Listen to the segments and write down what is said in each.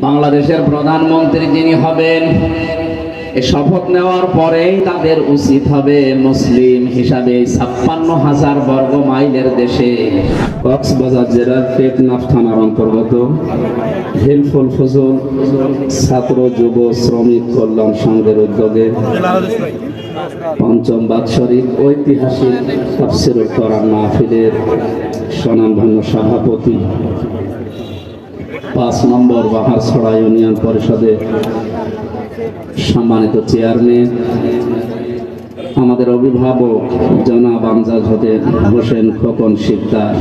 বাংলাদেশের প্রধানমন্ত্রী যিনি হবেন, এই শপথ নেওয়ার পরেই তাদের উচিত হবে মুসলিম হিসাবে ৫৬,০০০ বর্গ মাইলের দেশে কক্সবাজার জেলার টেকনাফ থানার অন্তর্গত হেলফুল ফজল ছাত্র যুব শ্রমিক কল্যাণ সংঘের উদ্যোগে পঞ্চম বাৎসরিক ঐতিহাসিক তাফসীরুল কোরআন মাহফিলের স্বনামধন্য সভাপতি ৫ নম্বর বাহারছড়া ইউনিয়ন পরিষদের সম্মানিত চেয়ারম্যান, আমাদের অভিভাবক জনাব আমজাদ হোসেন খোকন শিকদার,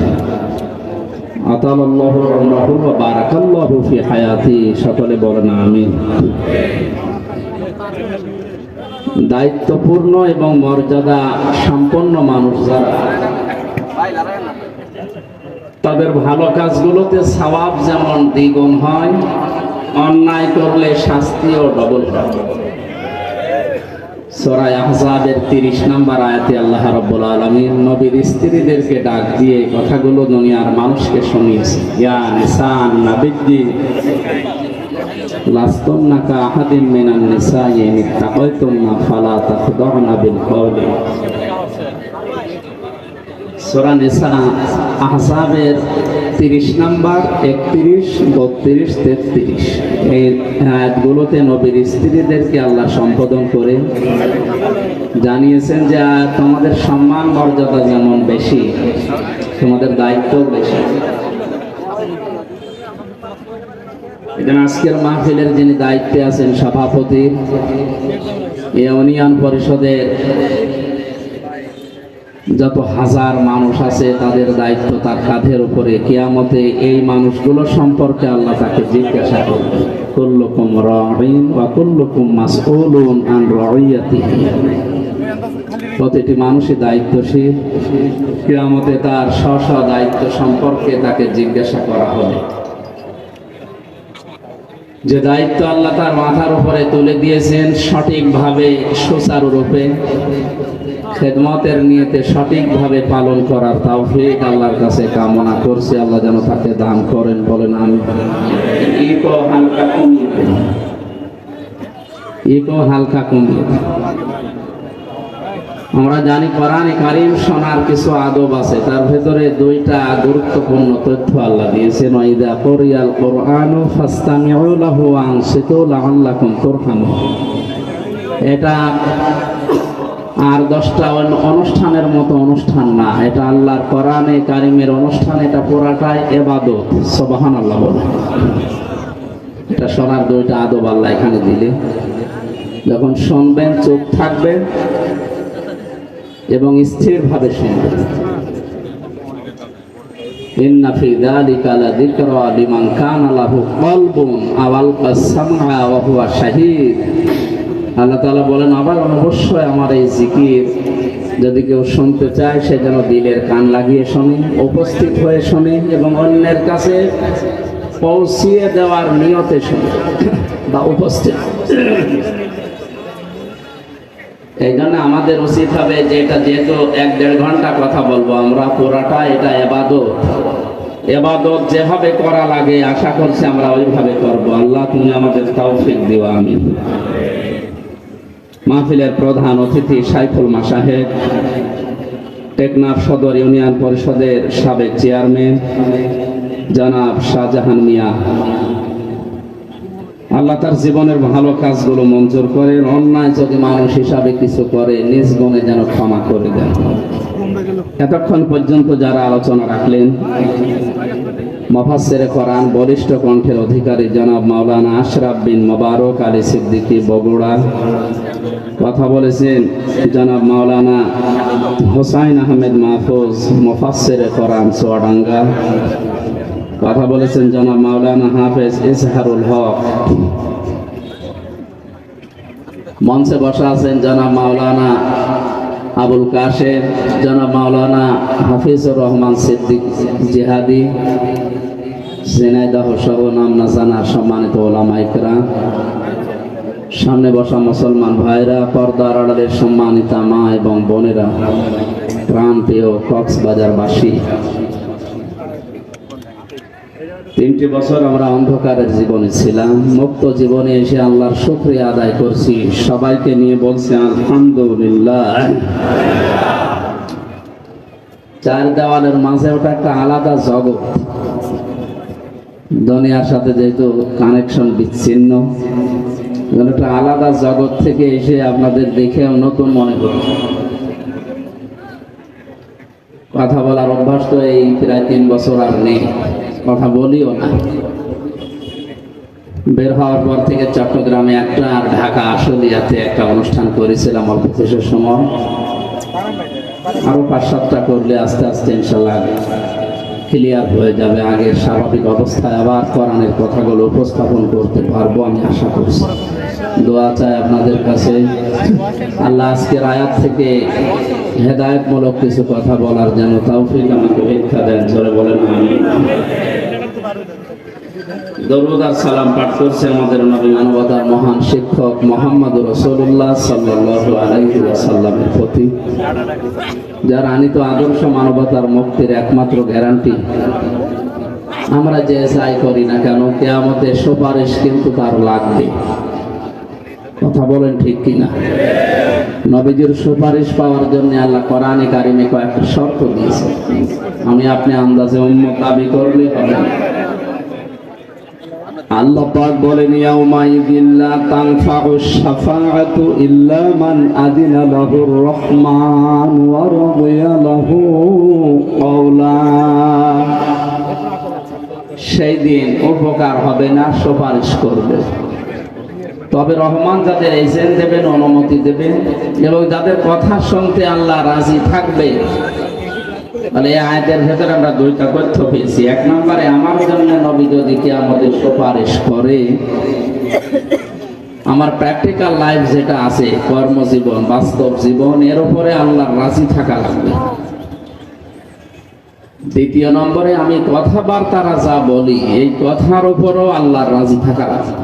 আতালাল্লাহু উমরাহু ওয়া বারাকাল্লাহু ফি হায়াতি, সকলে বলেন আমিন। দায়িত্বপূর্ণ এবং মর্যাদা সম্পন্ন মানুষ যারা, তাদের ভালো কাজগুলোতে সওয়াব যেমন দ্বিগুণ হয়, অন্যায় করলে শাস্তিও ডবল হয়। সূরা আহজাবের ৩০ নম্বর আয়াতে আল্লাহ রাব্বুল আলামিন নবীর স্ত্রীদেরকে ডাক দিয়ে কথাগুলো দুনিয়ার মানুষকে শুনিয়েছে। ইয়া নিসান নাবিয়্যি লাস্তুন্না কাআহাদিন মিনান নিসাই ইন ইত্তাকাইতুন্না ফালা তাখদাউনা বিল কওলি। সূরা নিসা আহজাবের ৩০ নম্বর, ৩১, ৩২, ৩৩ এই আয়াতগুলোতে নবীর স্ত্রীদেরকে আল্লাহ সম্বোধন করে জানিয়েছেন যে তোমাদের সম্মান মর্যাদা যেমন বেশি, তোমাদের দায়িত্ব বেশি। এখানে আজকের মাহফিলের যিনি দায়িত্বে আছেন সভাপতি, ইউনিয়ন পরিষদের যত হাজার মানুষ আছে তাদের দায়িত্ব তার কাঁধের উপরে। কিয়ামতে এই মানুষগুলো সম্পর্কে আল্লাহ তাকে জিজ্ঞাসা করবে। কুল্লুকুম রাঈন ওয়া কুল্লুকুম মাসউলুন আন রাইয়াতিহি। প্রতিটি মানুষই দায়িত্বশীল, কিয়ামতে তার স্ব দায়িত্ব সম্পর্কে তাকে জিজ্ঞাসা করা হবে। যে দায়িত্ব আল্লাহ তার মাথার উপরে তুলে দিয়েছেন, সঠিকভাবে সুচারুরূপে খেদমতের নিয়তে সঠিকভাবে পালন করার তৌফিক আল্লাহর কাছে কামনা করছি। আল্লাহ যেন তাকে দান করেন, বলেন আমিন। ইকো হালকা কমিয়ে। আমরা জানি কোরআনে কারীম শোনার কিছু আদব আছে, তার ভেতরে 2টা গুরুত্বপূর্ণ তথ্য আল্লাহ দিয়েছেন। ওয়াইদা কুরিয়াল কুরআনু ফাসতামিউ লাহু ওয়া আনসিতু লাআল্লাকুম তুরহামুন। এটা আর 10টা অনুষ্ঠানের মতো অনুষ্ঠান না, এটা আল্লাহর কোরআনে কারীমের অনুষ্ঠান। এটা পুরাটাই ইবাদত। সুবহানাল্লাহ বলেন। এটা শোনার 2টা আদব আল্লাহ এখানে দিলে। যখন শুনবেন চুপ থাকবেন এবং স্থিরভাবে শুনবেন। ইন্না ফি যালিকা লাযিকরা লিমান কানা লাহু কলবুন আও আলকাস সামআ ওয়া হুয়া শাহীদ। আল্লাহ তাআলা বলেন, আবার অবশ্যই আমার এই জিকির যদি কেউ শুনতে চায় সে যেন দিলের কান লাগিয়ে শোনে, উপস্থিত হয়ে শোনে এবং অন্যের কাছে পৌঁছিয়ে দেওয়ার নিয়তে শোনে বা উপস্থিত। এই জন্য আমাদের উচিত হবে যে এটা যেহেতু 1-1.5 ঘন্টা কথা বলবো আমরা, পুরাটা এটা ইবাদত। ইবাদত যেভাবে করা লাগে আশা করছি আমরা ওইভাবে করব। আল্লাহ তুমি আমাদের তৌফিক দিও, আমিন। মাহফিলের প্রধান অতিথি সাইফুল মাসাহেব, টেকনাফ সদর ইউনিয়ন পরিষদের সাবেক চেয়ারম্যান জনাব শাহজাহান মিয়া, আল্লাহ তার জীবনের ভালো কাজগুলো মঞ্জুর করেন। অন্যায় যদি মানুষ হিসাবে কিছু করে নিজ গুণে যেন ক্ষমা করে দেন। এতক্ষণ পর্যন্ত যারা আলোচনা রাখলেন, মুফাসসিরে কোরআন বলিষ্ঠ কণ্ঠের অধিকারী জনাব মাওলানা আশরাফ বিন মোবারক আলী সিদ্দিকী বগুড়া, কথা বলেছেন জনাব মাওলানা হোসাইন আহমেদ মাহফুজ মুফাসসিরে কোরআন চুয়াডাঙ্গা, কথা বলেছেন জনাব মাওলানা হাফেজ ইজহারুল হক। মঞ্চে বসা আছেন জনাব মাওলানা আবুল কাশেম, জনাব মাওলানা হাফিজুর রহমান সিদ্দিক জিহাদি, ঝিনাইদহ সহ নাম না জানা সম্মানিত ওলামা ইকরাম, সামনে বসা মুসলমান ভাইরা, পর্দার আড়ালের সম্মানিতা মা এবং বোনেরা, প্রাণপ্রিয় কক্সবাজারবাসী, 3টি বছর আমরা অন্ধকারের জীবনে ছিলাম, মুক্ত জীবনে এসে আল্লাহর শুকরিয়া আদায় করছি। সবাইকে নিয়ে বলছি আলহামদুলিল্লাহ। চার দেওয়ালের মাঝে ওটা একটা আলাদা জগৎ, দুনিয়ার সাথে যেহেতু কানেকশন বিচ্ছিন্ন, একটা আলাদা জগৎ থেকে এসে আপনাদের দেখে নতুন মনে করি। কথা বলার অভ্যাস তো এই প্রায় 3 বছর আর নেই, কথা বলিও না। বের হওয়ার পর থেকে চট্টগ্রামে একটা আর ঢাকা আশুলিয়াতে একটা অনুষ্ঠান করেছিলাম অল্প কিছু সময়। আরো 5-7টা করলে আস্তে আস্তে ইনশাল্লাহ ক্লিয়ার হয়ে যাবে, আগের স্বাভাবিক অবস্থায় আবার কোরআনের কথাগুলো উপস্থাপন করতে পারবো আমি আশা করছি। দোয়া চাই আপনাদের কাছে, আল্লাহ আজকের আয়াত থেকে হেদায়েতমূলক কিছু কথা বলার যেন তৌফিক আমাকে ভিক্ষা দেন। জোরে বলেন আমিন। দরুদ আর সালাম পাঠ করছে আমাদের নবী মানবতার মহান শিক্ষক মুহাম্মদুর রাসূলুল্লাহ সাল্লাল্লাহু আলাইহি ওয়াসাল্লামের প্রতি, যার আনিত আদর্শ মানবতার মুক্তির একমাত্র গ্যারান্টি। আমরা যে যাই করি না কেন, কিয়ামতে সুপারিশ কিন্তু তার লাগবে। কথা বলেন ঠিক কিনা? নবীজির সুপারিশ পাওয়ার জন্য আল্লাহ কোরআনে কারিমে কয়েকটা শর্ত দিয়েছে। আমি আপনি আন্দাজে উম্মত দাবি করলে হবে না। আল্লাহ পাক বলেন, ইয়াউমাইযিন লা তানফাউশ শাফাআতু ইল্লা মান আযিনা লাহুর রহমান ওয়া রাদিয়া লাহু কওলা। সেই দিন উপকার হবে না, সুপারিশ করবে, তবে রহমান যাদের এজেন্ট দেবেন, অনুমতি দেবেন এবং যাদের কথা শুনতে আল্লাহ রাজি থাকবে। তাহলে এই আয়াতের ভেতরে আমরা 2টা তথ্য পেয়েছি। 1 নম্বরে, আমার জন্য নবী যদি কিয়ামতে সুপারিশ করে, আমার প্র্যাকটিক্যাল লাইফ যেটা আছে, কর্মজীবন, বাস্তব জীবন, এর উপরে আল্লাহর রাজি থাকা লাগবে। 2 নম্বরে, আমি কথাবার্তারা যা বলি এই কথার উপরও আল্লাহর রাজি থাকা লাগবে।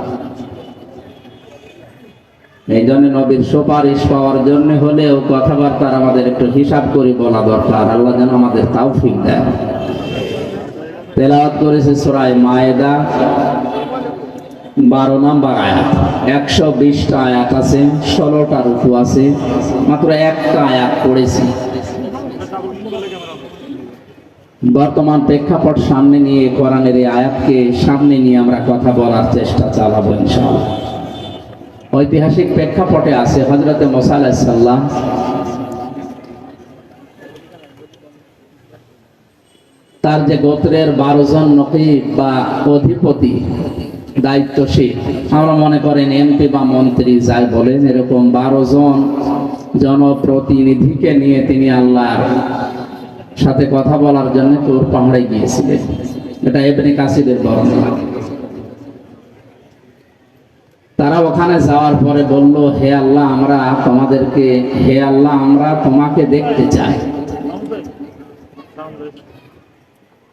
এই জন্য নবীর সুপারিশ পাওয়ার জন্য হলেও কথাবার্তার আমাদের একটু হিসাব করে বলা দরকার। আল্লাহ যেন আমাদের তৌফিক দেয়। তেলাওয়াত করেছে সূরা মায়েদা 12 নম্বর আয়াত। 120টা আয়াত আছে, 16টা রুকু আছে, মাত্র একটা আয়াত পড়েছি। বর্তমান প্রেক্ষাপট সামনে নিয়ে, কোরআনের এই আয়াতকে সামনে নিয়ে আমরা কথা বলার চেষ্টা চালাবো ইনশাআল্লাহ। ঐতিহাসিক প্রেক্ষাপটে আছে হযরতে মুসা আলাইহিস সালাম, তার যে গোত্রের 12 জন নকিব বা অধিপতি, দায়িত্বশীল, আমরা মনে করেন এমপি বা মন্ত্রী যাই বলেন, এরকম 12 জন জনপ্রতিনিধিকে নিয়ে তিনি আল্লাহর সাথে কথা বলার জন্য তুর পাহাড়ে গিয়েছিলেন। এটা ইবনে কাসিরের বর্ণনা। তারা ওখানে যাওয়ার পরে বলল, হে আল্লাহ, আমরা তোমাকে দেখতে চাই।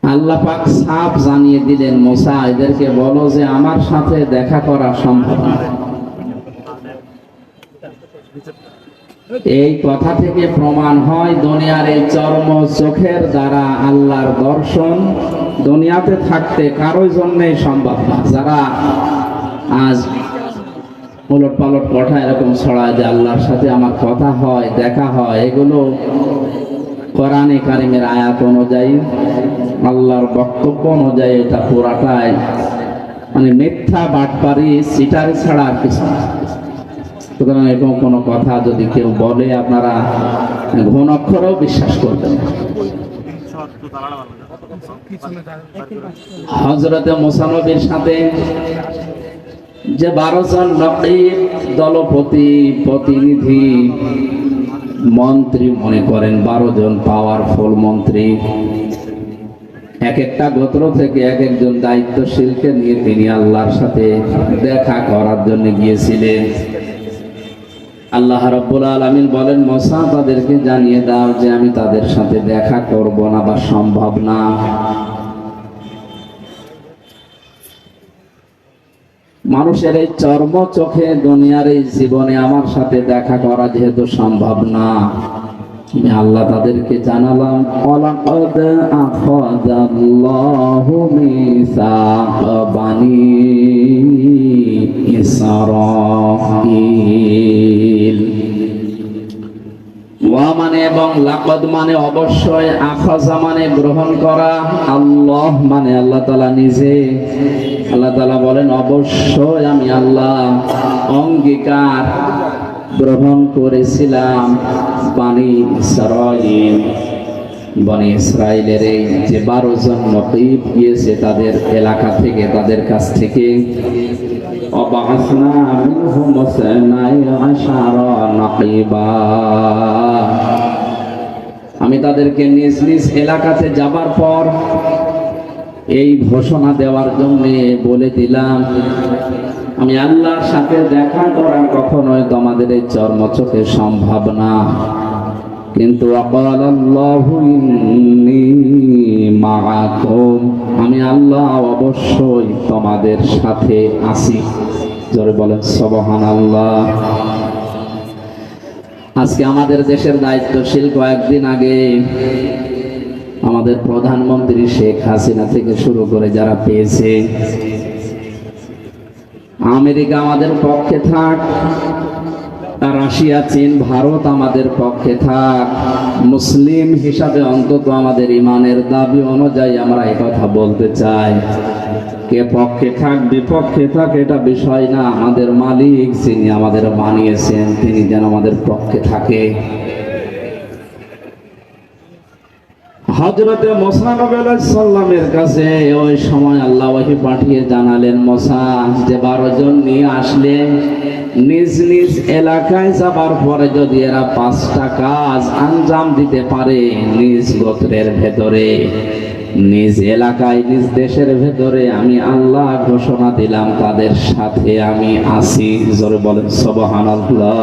আল্লাহ পাক সাফ জানিয়ে দিলেন, মুসা, এদেরকে বলো যে আমার সাথে দেখা করা সম্ভব না। এই কথা থেকে প্রমাণ হয়, দুনিয়ার এই চর্ম চোখের দ্বারা আল্লাহর দর্শন দুনিয়াতে থাকতে কারোর জন্যই সম্ভব না। যারা আজ উলট পালট কথা এরকম ছড়ায় যে আল্লাহর সাথে আমার কথা হয়, দেখা হয়, এগুলো কোরআনে কারিমের আয়াত অনুযায়ী, আল্লাহর বক্তব্য অনুযায়ী এটা পুরাটাই মানে মিথ্যা, বাটপারি, সিটারি ছাড়া আর কিছু না। সুতরাং এরকম কোনো কথা যদি কেউ বলে, আপনারা ঘন অক্ষরেও বিশ্বাস করবেন না। হযরতে মুসা নবীর সাথে যে 12 জন নকিব, দলপতি, প্রতিনিধি, মন্ত্রী মনে করেন, 12 জন পাওয়ারফুল মন্ত্রী, এক একটা গোত্র থেকে এক একজন দায়িত্বশীলকে নিয়ে তিনি আল্লাহর সাথে দেখা করার জন্য গিয়েছিলেন। আল্লাহ রাব্বুল আলামিন বলেন, মুসা, তাদেরকে জানিয়ে দাও যে আমি তাদের সাথে দেখা করব না বা সম্ভব না। মানুষের এই চর্ম চোখে দুনিয়ার এই জীবনে আমার সাথে দেখা করা যেহেতু সম্ভব না, আমি আল্লাহ তাদেরকে জানালাম ওয়ালাকাদ আখাযাল্লাহু মিসাকা বানি ইসরাঈল। ওয়া মানে এবং লাকাদ মানে অবশ্যই, আখাযা মানে গ্রহণ করা, আল্লাহ মানে আল্লাহ তাআলা নিজে। আল্লাহ তাআলা বলেন অবশ্যই আমি আল্লাহ অঙ্গীকার গ্রহণ করেছিলাম বানি ইসরাঈল, বনি ইসরাইলের এই যে 12 জন নকীব গিয়েছে তাদের এলাকা থেকে, তাদের কাছ থেকে। অবাসনা মিনহুম ইসনাই আশারা নাকীবা, আমি তাদেরকে নিজ নিজ এলাকাতে যাবার পর এই ঘোষণা দেওয়ার জন্য বলে দিলাম, আমি আল্লাহর সাথে দেখা করা কখনোই তোমাদের এই চর্মচোখে সম্ভব না, কিন্তু আল্লাহু ইন্নী মাআকুম, আমি আল্লাহ অবশ্যই তোমাদের সাথে আছি। জোরে বলেন সুবহানাল্লাহ। আজকে আমাদের দেশের দায়িত্বশীল কয়েকদিন আগে আমাদের প্রধানমন্ত্রী শেখ হাসিনা থেকে শুরু করে যারা পেয়েছে, আমেরিকা আমাদের পক্ষে থাক, রাশিয়া, চীন, ভারত আমাদের পক্ষে থাক, মুসলিম হিসাবে অন্তত আমাদের ইমানের দাবি অনুযায়ী আমরা এই কথা বলতে চাই, কে পক্ষে থাক বিপক্ষে থাক এটা বিষয় না, আমাদের মালিক যিনি আমাদের বানিয়েছেন তিনি যেন আমাদের পক্ষে থাকে। হযরতে মুসা নবী আলাইহিস সালামের কাছে ওই সময় আল্লাহ ওহী পাঠিয়ে জানালেন, মুসা যে 12 জন নিয়ে আসলে নিজ নিজ এলাকায় যাবার পরে যদি এরা 5টা কাজ আঞ্জাম দিতে পারে নিজ গোত্রের ভেতরে, নিজ এলাকায়, নিজ দেশের ভেতরে, আমি আল্লাহ ঘোষণা দিলাম তাদের সাথে আমি আছি। জোরে বলেন সুবহানাল্লাহ।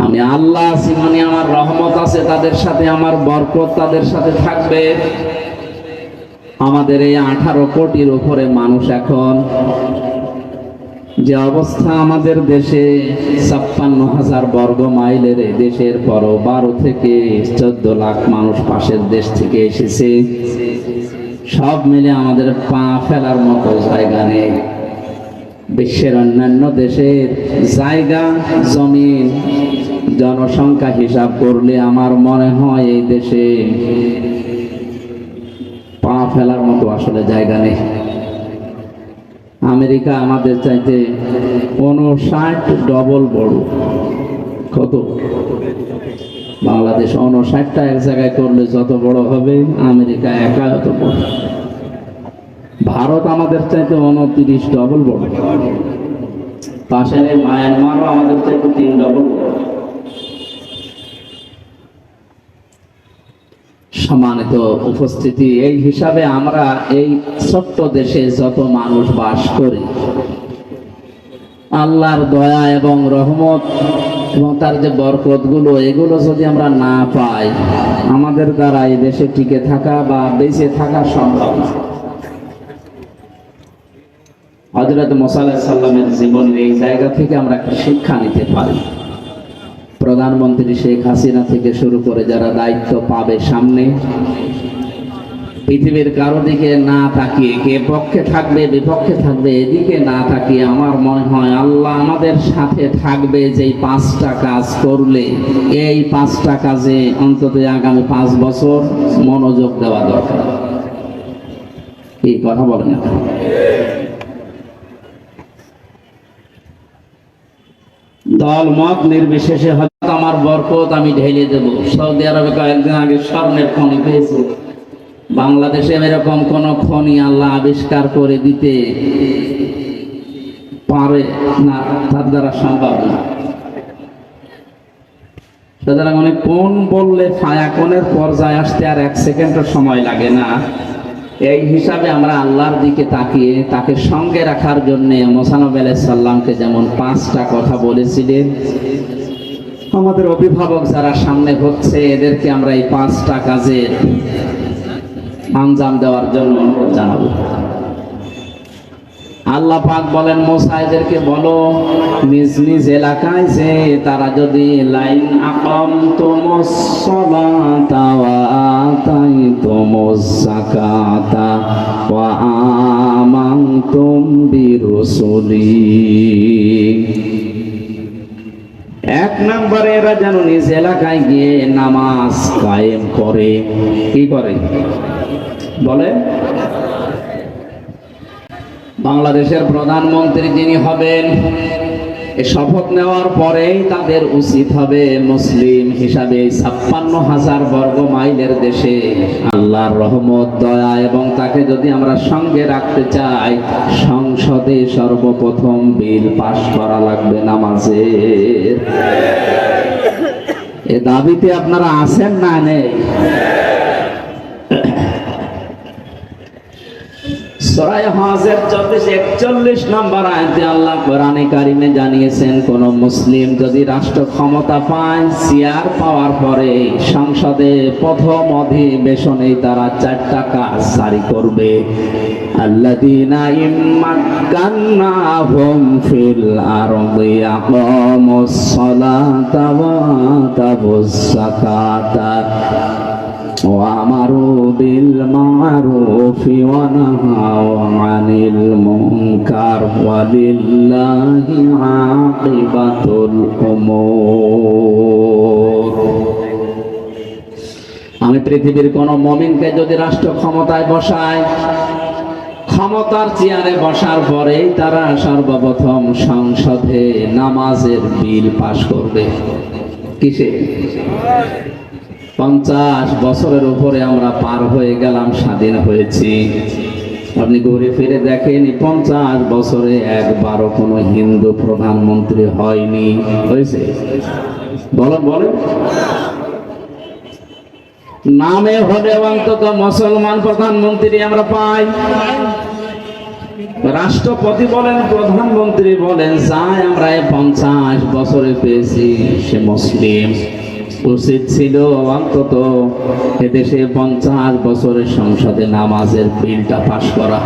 আমি আল্লাহ আছি মানে আমার রহমত আছে তাদের সাথে, আমার বরকত তাদের সাথে থাকবে। আমাদের এই 18 কোটির উপরে মানুষ, এখন যে অবস্থা আমাদের দেশে 56,000 বর্গ মাইলের এই দেশের পরও 12 থেকে 14 লাখ মানুষ পাশের দেশ থেকে এসেছে, সব মিলে আমাদের পা ফেলার মতো জায়গা নেই। বিশ্বের অন্যান্য দেশের জায়গা, জমিন, জনসংখ্যা হিসাব করলে আমার মনে হয় এই দেশে পা ফেলার মতো আসলে জায়গা নেই। আমেরিকা আমাদের চাইতে 59 ডবল বড়। কত? বাংলাদেশ 59টা এক জায়গায় করলে যত বড় হবে, আমেরিকা একা অত বড়। ভারত আমাদের চাইতে 29 ডবল বড়। পাশে মায়ানমারও আমাদের চাইতে 3 ডবল বড়। সম্মানিত উপস্থিতি, এই হিসাবে আমরা এই ছোট্ট দেশে যত মানুষ বাস করি, আল্লাহর দয়া এবং রহমত এবং তার যে বরকতগুলো, এগুলো যদি আমরা না পাই, আমাদের দ্বারা এই দেশে টিকে থাকা বা বেঁচে থাকা সম্ভব না। হযরত মুসা আলাইহিস সালামের জীবনের এই জায়গা থেকে আমরা একটা শিক্ষা নিতে পারি। প্রধানমন্ত্রী শেখ হাসিনা থেকে শুরু করে যারা দায়িত্ব পাবে সামনে, পৃথিবীর কারো দিকে না তাকিয়ে, কে পক্ষে থাকবে বিপক্ষে থাকবে এদিকে না তাকিয়ে, আমার মনে হয় আল্লাহ আমাদের সাথে থাকবে। যেই 5টা কাজ করলে, এই 5টা কাজে অন্তত আগামী 5 বছর মনোযোগ দেওয়া দরকার। কি কথা বলেন না? দল মত নির্বিশেষে হয়তো আমার বরকত আমি ঢেলে দেব। সৌদি আরবে কয়েকদিন আগে স্বর্ণের খনি পেয়েছে, বাংলাদেশে এরকম কোন খনি আল্লাহ আবিষ্কার করে দিতে পারে না, তার দ্বারা সম্ভব না। সুতরাং অনেক কোন বললে ফায়াকনের পর্যায়ে আসতে আর 1 সেকেন্ডের সময় লাগে না। এই হিসাবে আমরা আল্লাহর দিকে তাকিয়ে তাকে সঙ্গে রাখার জন্য মুসা নবী আলাইহিস সালামকে যেমন 5টা কথা বলেছিলেন, আমাদের অভিভাবক যারা সামনে হচ্ছে এদেরকে আমরা এই 5টা কাজের আঞ্জাম দেওয়ার জন্য অনুরোধ জানাবো। আল্লাহ পাক বলেন মুসা এদেরকে বলো নিজ নিজ এলাকায় যে তারা যদি লাইন আকামতুমুস সালাতা ওয়া আতাইতুমুজ যাকাতা ওয়া আমানতুম বিরুসুলি, এক নম্বরে এরা যেন নিজ এলাকায় গিয়ে নামাজ কায়েম করে। কি করে বলে? বাংলাদেশের প্রধানমন্ত্রী যিনি হবেন, এই শপথ নেওয়ার পরেই তাদের উচিত হবে মুসলিম হিসাবে 56,000 বর্গ মাইলের দেশে আল্লাহর রহমত, দয়া এবং তাকে যদি আমরা সঙ্গে রাখতে চাই, সংসদে সর্বপ্রথম বিল পাশ করা লাগবে নামাজের। এ দাবিতে আপনারা আছেন না নেই? সূরা হজের 41 নম্বর আয়াতে আল্লাহ কোরআনে কারিমে জানিয়েছেন, কোন মুসলিম যদি রাষ্ট্র ক্ষমতা পায়, চেয়ার পাওয়ার পরে সংসদে প্রথম অধিবেশনে তারা 4টা কাজ জারি করবে। আল্লাযীনা ইম্মাক্কান্নাহুম ফিল আরদি আকামুস সালাতা ওয়া আতাবুজ যাকাতা وَأَمَرُوا بِالْمَعْرُوفِ وَنَهَوْا عَنِ الْمُنكَرِ وَلِلَّهِ عَاقِبَةُ الْأُمُورِ। আমি পৃথিবীর কোন মুমিনকে যদি রাষ্ট্র ক্ষমতায় বসায়, ক্ষমতার চেয়ারে বসার পরেই তারা সর্বপ্রথম সংসদে নামাজের বিল পাশ করবে। কিসে? 50 বছরের উপরে আমরা পার হয়ে গেলাম, স্বাধীন হয়েছি। আপনি ঘুরে ফিরে দেখেন 50 বছরে একবারও কোনো হিন্দু প্রধানমন্ত্রী হয়নি। হয়েছে? বলেন বলেন। নামে হলে অন্তত মুসলমান প্রধানমন্ত্রী আমরা পাই। রাষ্ট্রপতি বলেন, প্রধানমন্ত্রী বলেন, যাই আমরা 50 বছরে পেয়েছি সে মুসলিম। উচিত ছিল অন্তত এদেশে 50 বছরের সংসদে নামাজের বিলটা পাশ করা।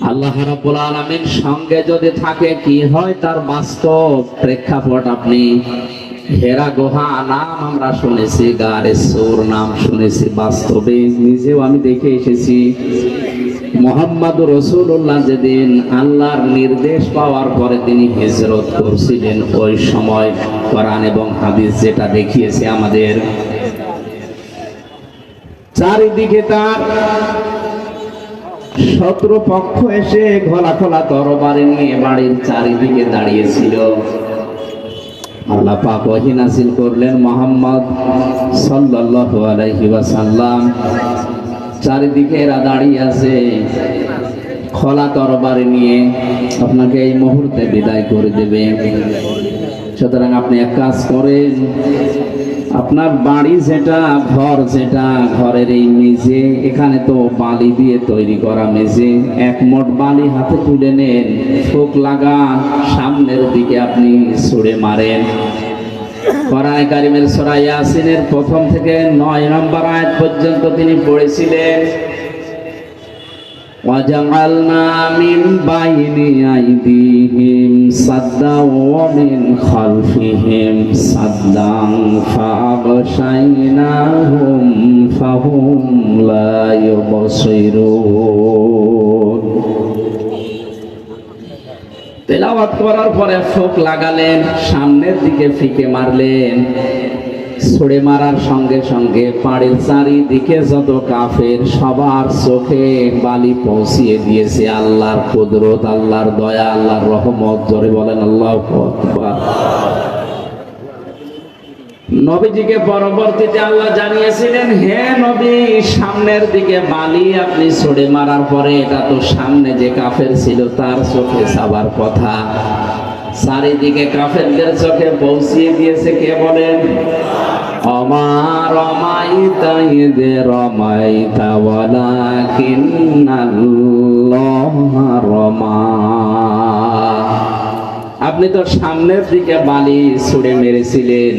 আল্লাহ রাব্বুল আলামিন সঙ্গে যদি থাকে কি হয় তার বাস্তব প্রেক্ষাপট আপনি হেরা গুহা নাম আমরা শুনেছি, গারে সূর নাম শুনেছি, বাস্তবে নিজেও আমি দেখে এসেছি। মুহাম্মদুর রাসূলুল্লাহ যেদিন আল্লাহর নির্দেশ পাওয়ার পরে তিনি হিজরত করছিলেন, ওই সময় কোরআন এবং হাদিস যেটা দেখিয়েছে আমাদের, চারিদিকে তার শত্রুপক্ষ এসে খোলা খোলা তরবারি নিয়ে বাড়ির চারিদিকে দাঁড়িয়েছিল। আল্লাহ পাক ওহী নাযিল করলেন, মুহাম্মদ সাল্লাল্লাহু আলাইহি ওয়াসাল্লাম চারিদিকে এরা দাঁড়িয়ে আছে খোলা তরবারি নিয়ে, আপনাকে এই মুহূর্তে বিদায় করে দেবে। সুতরাং আপনি এক কাজ করেন, আপনার বাড়ি যেটা, ঘর যেটা, ঘরের এই মেঝে, এখানে তো বালি দিয়ে তৈরি করা মেঝে, এক মোট বালি হাতে তুলে নেন, ফোক লাগান, সামনের দিকে আপনি ছুঁড়ে মারেন। কোরআনে কারিমের সূরা ইয়াসিনের 1 থেকে 9 নম্বর আয়াত পর্যন্ত তিনি পড়েছিলেন, وَجَعَلْنَا مِنْ بَيْنِ أَيْدِيهِمْ سَدًّا وَمِنْ خَلْفِهِمْ سَدًّا فَأَغْشَيْنَاهُمْ فَهُمْ لَا يُبْصِرُونَ। তেলাওয়াত করার পরে ফোক লাগালেন, সামনের দিকে ফিকে মারলেন, ছুড়ে মারার সঙ্গে সঙ্গে পাড়ের চারিদিকে যত কাফের সবার চোখে বালি পৌঁছিয়ে দিয়েছে আল্লাহর কুদরত, আল্লাহর দয়া, আল্লাহর রহমত। জোরে বলেন আল্লাহু আকবার। নবীজিকে পরবর্তীতে আল্লাহ জানিয়েছিলেন, হে নবী, সামনের দিকে বালি আপনি ছুড়ে মারার পরে এটা তো সামনে যে কাফের ছিল তার চোখে যাবার কথা, চারিদিকে কাফেরদের চোখে পৌঁছিয়ে দিয়েছে কে বলেন? ওমা রমাইতা ইয রমাইতা ওয়ালাকিন্নাল্লাহা রমা। আপনি তো সামনের দিকে বালি ছুড়ে মেরেছিলেন,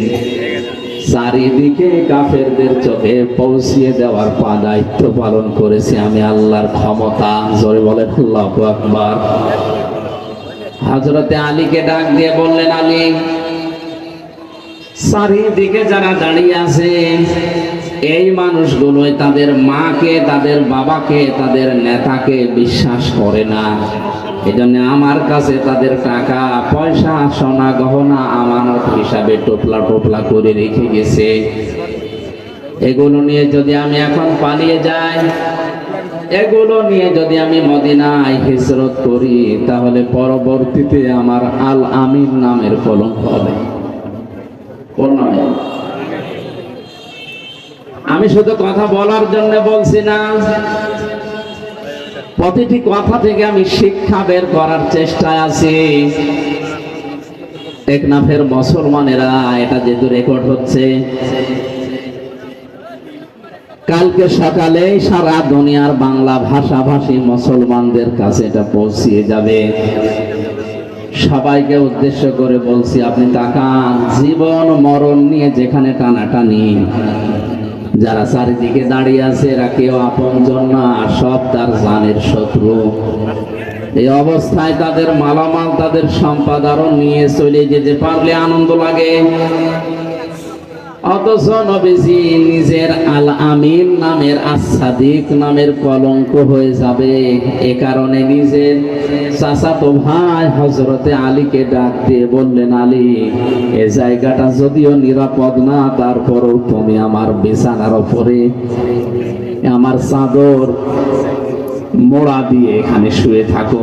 চারিদিকে কাফেরদের চোখে পৌঁছিয়ে দেওয়ার দায়িত্ব পালন করেছি আমি আল্লাহর ক্ষমতা। জোরে বলেন আল্লাহু আকবার। হযরতে আলীকে ডাক দিয়ে বললেন, আলী, চারিদিকে যারা দাঁড়িয়ে আছে এই মানুষগুলোই তাদের মাকে, তাদের বাবাকে, তাদের নেতাকে বিশ্বাস করে না। এজন্য আমার কাছে তাদের টাকা পয়সা, সোনা গহনা আমানত হিসাবে টোপলা টোপলা করে রেখে গেছে। এগুলো নিয়ে যদি আমি এখন পালিয়ে যাই, এগুলো নিয়ে যদি আমি মদিনায় হিজরত করি, তাহলে পরবর্তীতে আমার আল আমিন নামের কলঙ্ক হবে। কোন নামে? আমি শুধু কথা বলার জন্য বলছি না, প্রতিটি কথা থেকে আমি শিক্ষা বের করার চেষ্টায় আছি। টেকনাফের মুসলমানেরা, এটা যেহেতু রেকর্ড হচ্ছে, কালকে সকালে সারা দুনিয়ার বাংলা ভাষাভাষী মুসলমানদের কাছে এটা পৌঁছিয়ে যাবে। সবাইকে উদ্দেশ্য করে বলছি, আপনি তাকান, জীবন মরণ নিয়ে যেখানে টানাটানি, যারা চারিদিকে দাঁড়িয়ে আছে এরা কেউ আপনজন না, সব তার জানের শত্রু। এই অবস্থায় তাদের মালামাল, তাদের সম্পদ আরো নিয়ে চলে যেতে পারলে আনন্দ লাগে। অথচ নবীজি নিজের আল আমিন নামের, আস-সাদিক নামের কলঙ্ক হয়ে যাবে। এ কারণে নিজের চাচাতো ভাই হযরতে আলীকে ডাক দিয়ে বললেন, আলী, এই জায়গাটা যদিও নিরাপদ না, তারপরেও তুমি আমার বিছানার উপরে আমার চাদর মোড়া দিয়ে এখানে শুয়ে থাকো।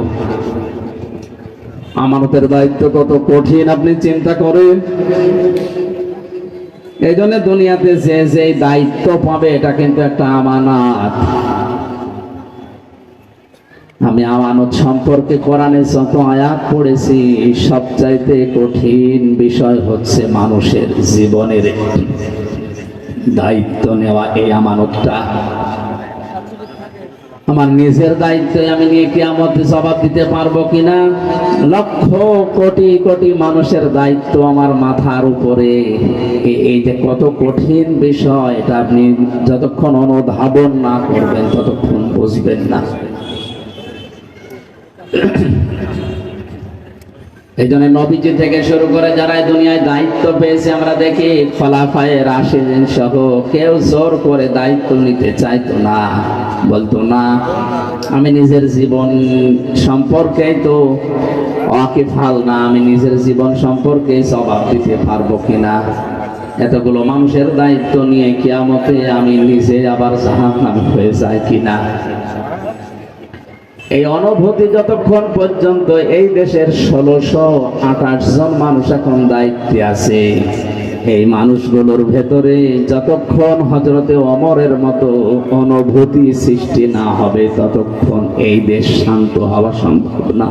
আমানতের দায়িত্ব কত কঠিন আপনি চিন্তা করেন। এই জন্য দুনিয়াতে যে যে দায়িত্ব পাবে এটা কিন্তু একটা আমানত। আমি আমানত সম্পর্কে কোরআনে যত আয়াত পড়েছি, সবচাইতে কঠিন বিষয় হচ্ছে মানুষের জীবনের দায়িত্ব নেওয়া। এই আমানতটা আমার নিজের দায়িত্ব, আমি নিয়ে কিয়ামতে জবাব দিতে পারবো কিনা। লক্ষ কোটি কোটি মানুষের দায়িত্ব আমার মাথার উপরে। এই যে কত কঠিন বিষয়, এটা আপনি যতক্ষণ অনুধাবন না করবেন ততক্ষণ বুঝবেন না। এই জন্য নবীজি থেকে শুরু করে যারা দুনিয়ায় দায়িত্ব পেয়েছে, আমরা দেখি খোলাফায়ে রাশিদিন সহ কেউ জোর করে দায়িত্ব নিতে চাইতো না, বলতো না, আমি নিজের জীবন সম্পর্কে তো ওয়াকিফাল না, আমি নিজের জীবন সম্পর্কে জবাব দিতে পারবো কিনা। এতগুলো মানুষের দায়িত্ব নিয়ে কিয়ামতে আমি নিজে আবার জাহান্নামী হয়ে যায় কিনা। এই অনুভূতি যতক্ষণ পর্যন্ত এই দেশের 1628 জন মানুষ এখন দায়িত্বে আছে, এই মানুষগুলোর ভেতরে যতক্ষণ হযরতে ওমরের মতো অনুভূতি সৃষ্টি না হবে, ততক্ষণ এই দেশ শান্ত হওয়া সম্ভব না।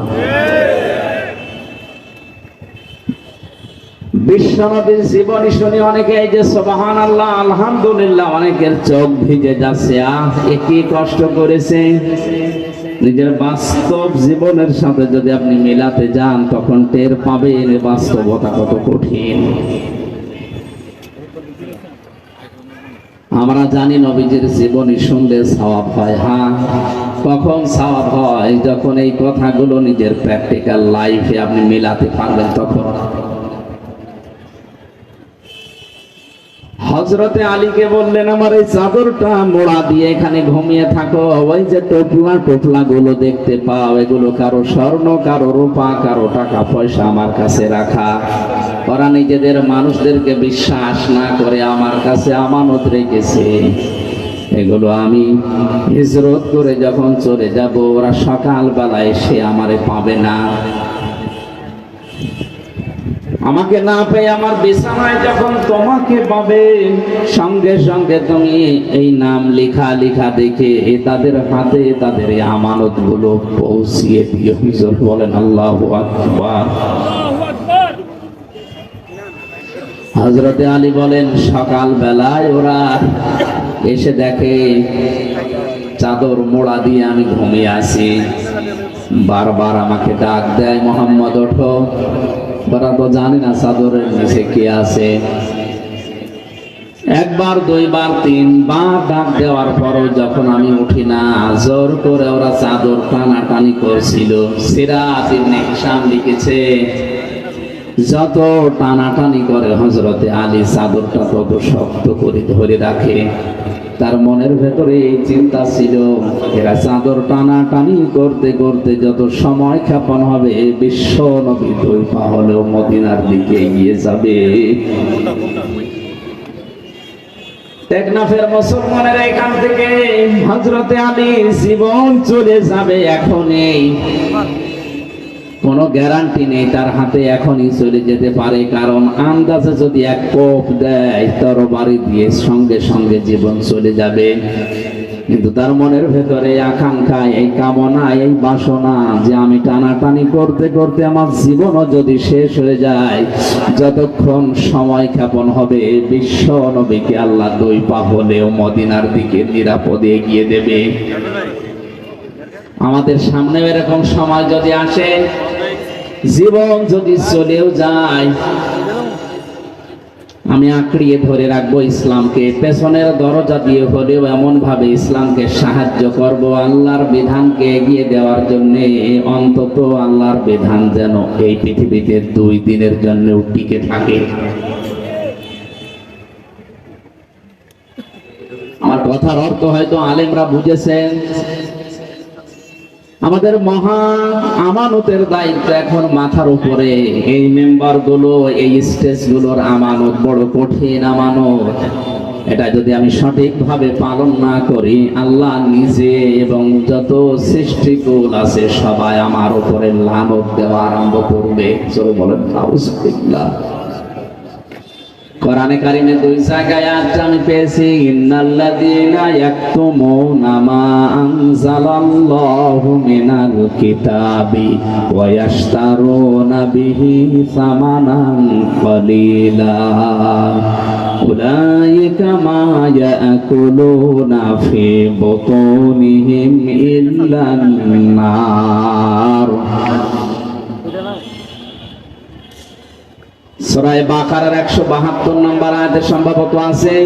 বিশ্বনবীর জীবনী শুনে অনেকে এই যে সুবহানাল্লাহ, আলহামদুলিল্লাহ, অনেকের চোখ ভিজে যাচ্ছে। কি কষ্ট করেছে। নিজের বাস্তব জীবনের সাথে যদি আপনি মেলাতে যান, তখন টের পাবেন বাস্তবতা কত কঠিন। আমরা জানি নবীজির জীবনী শুনলে সওয়াব হয়। হ্যাঁ, কখন সওয়াব হয়? যখন এই কথাগুলো নিজের প্র্যাকটিক্যাল লাইফে আপনি মেলাতে পারবেন তখন। হযরতে আলীকে বললেন, আমার এই চাদরটা মোড়া দিয়ে এখানে ঘুমিয়ে থাকো। ওই যে টোপলা টোপলা গুলো দেখতে পাও, এগুলো কারো স্বর্ণ, কারো রূপা, কারো টাকা পয়সা আমার কাছে রাখা। ওরা নিজেদের মানুষদেরকে বিশ্বাস না করে আমার কাছে আমানত রেখেছে। এগুলো আমি হিজরত করে যখন চলে যাব, ওরা সকালবেলায় এসে আমারে পাবে না। আমাকে না পেয়ে আমার বিছানায় যখন তোমাকে পাবে, সঙ্গে সঙ্গে তুমি এই নাম লেখা লেখা দেখে তাদের হাতে তাদের এই আমানত গুলো পৌঁছিয়ে দিও। হুজুর বলেন আল্লাহু আকবার। হযরতে আলী বলেন, সকাল বেলায় ওরা এসে দেখে চাদর মোড়া দিয়ে আমি ঘুমিয়ে আছি। বারবার আমাকে ডাক দেয়, মোহাম্মদ ওঠো। ওরা তো জানে না চাদরের নিচে কে আছে। একবার, দুইবার, তিনবার ডাক দেওয়ার পরও যখন আমি উঠি না, জোর করে ওরা চাদর টানাটানি করছিল। সিরাত ইবনে হিশাম লিখেছে, যত টানাটানি করে হযরতে আলী চাদরটা তত শক্ত করে ধরে রাখে। তার মনের ভেতরে এই চিন্তা ছিল, এরা চাদর টানাটানি করতে করতে যত সময় ক্ষেপণ হবে, বিশ্ব নবী দুই পা হলেও মদিনার দিকে এগিয়ে যাবে। টেকনাফের মুসলমানের এখান থেকে হযরতে আলীর জীবন চলে যাবে এখনই, কোনো গ্যারান্টি নেই তার হাতে এখনই চলে যেতে পারে। কারণ আন্দাজে যদি এক কোপ দেয় তরবারি দিয়ে সঙ্গে সঙ্গে জীবন চলে যাবে। কিন্তু তার মনের ভেতরে আকাঙ্ক্ষা, এই কামনা, এই বাসনা যে আমি টানাটানি করতে করতে আমার জীবনও যদি শেষ হয়ে যায়, যতক্ষণ সময় ক্ষেপণ হবে বিশ্ব নবীকে আল্লাহ দুই পা হলেও মদিনার দিকে নিরাপদে এগিয়ে দেবে। আমাদের সামনে এরকম সময় যদি আসে, জীবন যদি চলেও যায়, আমি আঁকড়িয়ে ধরে রাখবো ইসলামকে, পেছনের দরজা দিয়ে হলেও এমন ভাবে ইসলামকে সাহায্য করব, আল্লাহর বিধানকে এগিয়ে দেওয়ার জন্য। অন্তত আল্লাহর বিধান যেন এই পৃথিবীতে 2 দিনের জন্য টিকে থাকে। আমার কথার অর্থ হয়তো আলেমরা বুঝেছেন। আমাদের মহা আমানতের দায়িত্ব এখন মাথার উপরে। এই মেম্বার গুলো, এই স্টেজ গুলোর আমানত বড় কঠিন আমানত। এটা যদি আমি সঠিকভাবে পালন না করি, আল্লাহ নিজে এবং যত সৃষ্টিকুল আছে সবাই আমার উপরে লানত দেওয়া আরম্ভ করবে। চলো বলেন নাউযুবিল্লাহ। কোরআনে কারিমে 2 জায়গায় আয়াতটা আমি পেয়েছি, ইন্নাল্লাযীনা ইয়াকতুমুনা মা আনজালাল্লাহু মিনাল কিতাবি ওয়া ইয়াশতারুনা বিহি সামানান ক্বালীলা উলাইকা মা ইয়াকুলুনা ফি বুতুনিহিম ইল্লান নার। সূরা বাকারার 172 নম্বর আয়াতে সম্ভবত আছে,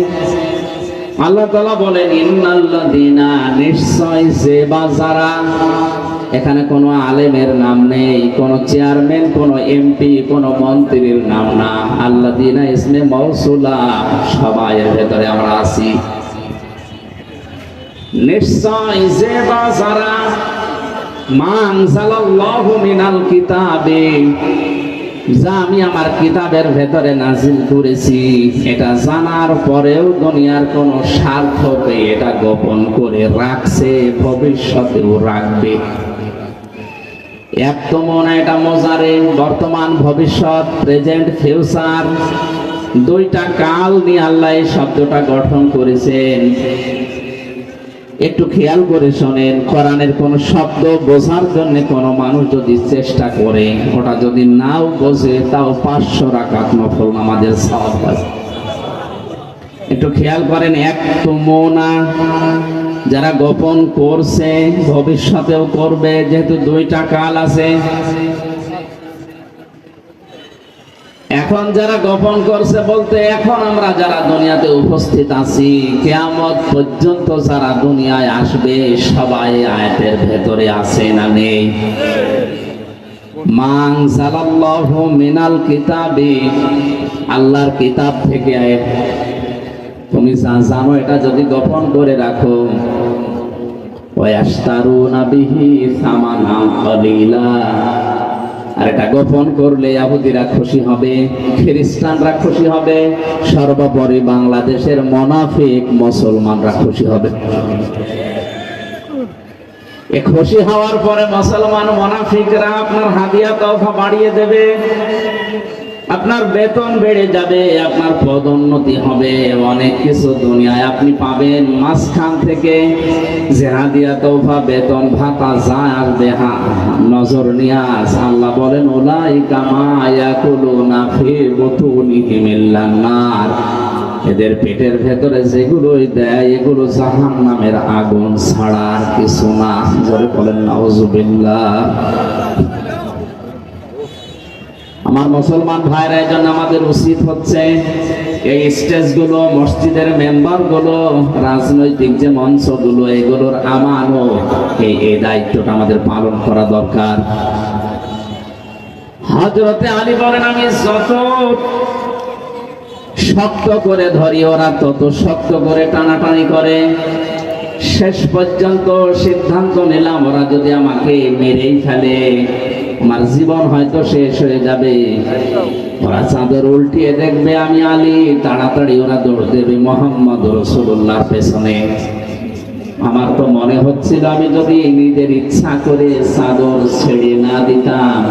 আল্লাহ তাআলা বলেন, ইন্নাল্লাযীনা, নিশ্চয় যে বা যারা। এখানে কোনো আলেমের নাম নেই, কোনো চেয়ারম্যান, কোনো এমপি, কোনো মন্ত্রীর নাম না। আল্লাযীনা ইসমে মাউসুলা, সবাই এর ভেতরে আমরা আছি। নিশ্চয় যে বা যারা, মা আনজালাল্লাহু মিনাল কিতাবে, যা আমি আমার কিতাবের ভেতরে নাজিল করেছি, এটা জানার পরেও দুনিয়ার কোন স্বার্থকে এটা গোপন করে রাখছে, ভবিষ্যতেও রাখবে। এক তো মনে, এটা মজারে, বর্তমান, ভবিষ্যৎ, প্রেজেন্ট, ফিউচার, 2টা কাল নিয়ে আল্লাহ এই শব্দটা গঠন করেছেন। একটু খেয়াল করে শোনেন, কোরআনের কোন শব্দ বোঝার জন্য কোন মানুষ যদি চেষ্টা করে, ওটা যদি নাও বোঝে, তাও 500 রাকাত নফল নামাজের সওয়াব পাবে। একটু খেয়াল করেন, এক তো মোনা, যারা গোপন করছে ভবিষ্যতেও করবে, যেহেতু 2টা কাল আছে। এখন যারা গোপন করছে বলতে, এখন আমরা যারা দুনিয়াতে উপস্থিত আছি, কিয়ামত পর্যন্ত যারা দুনিয়ায় আসবে, সবাই আয়াতের ভেতরে আছে না নেই? মা আনজালাল্লাহু মিনাল কিতাবি, আল্লাহর কিতাব থেকে আয়াত। তুমি যা জানো এটা যদি গোপন করে রাখো, ওয়া ইয়াশতারুনা বিহি সামানান ক্বালীলা, আর এটা গোপন করলে ইহুদিরা খুশি হবে, খ্রিস্টানরা খুশি হবে, সর্বোপরি বাংলাদেশের মুনাফিক মুসলমানরা খুশি হবে। এই খুশি হওয়ার পরে মুসলমান মুনাফিকরা আপনার হাদিয়া তওফা বাড়িয়ে দেবে, আপনার বেতন বেড়ে যাবে, আপনার পদোন্নতি হবে, অনেক কিছু দুনিয়ায় আপনি পাবেন। মাঝখান থেকে যে হাদিয়া তওফা, বেতন ভাতা যা আসবে, নজর নিয়াজ, আল্লাহ বলেন, উলাইকা মা ইয়াকুলুনা ফি বুতুনিহিম ইল্লান নার, এদের পেটের ভেতরে যেগুলোই দেয় এগুলো জাহান্নামের আগুন ছাড়া আর কিছু না। জোরে বলেন নাউযুবিল্লাহ। আমার মুসলমান ভাইরা, এই জন্য আমাদের উচিত হচ্ছে এই স্টেজগুলো, মসজিদের মেম্বারগুলো, রাজনৈতিক যে মঞ্চগুলো, এগুলোর আমানত, এই দায়িত্বটা আমাদের পালন করা দরকার। হযরতে আলী বলেন, আমি যত শক্ত করে ধরি ওরা তত শক্ত করে টানাটানি করে। শেষ পর্যন্ত সিদ্ধান্ত নিলাম ওরা যদি আমাকে মেরেই ফেলে আমার জীবন হয়তো শেষ হয়ে যাবে। ওরা চাদর উল্টিয়ে দেখবে আমি আলী, তাড়াতাড়ি ওরা দৌড় দেবে মুহাম্মদ রাসূলুল্লাহর পেছনে। আমার তো মনে হচ্ছিল আমি যদি নিজের ইচ্ছা করে চাদর ছেড়ে না দিতাম,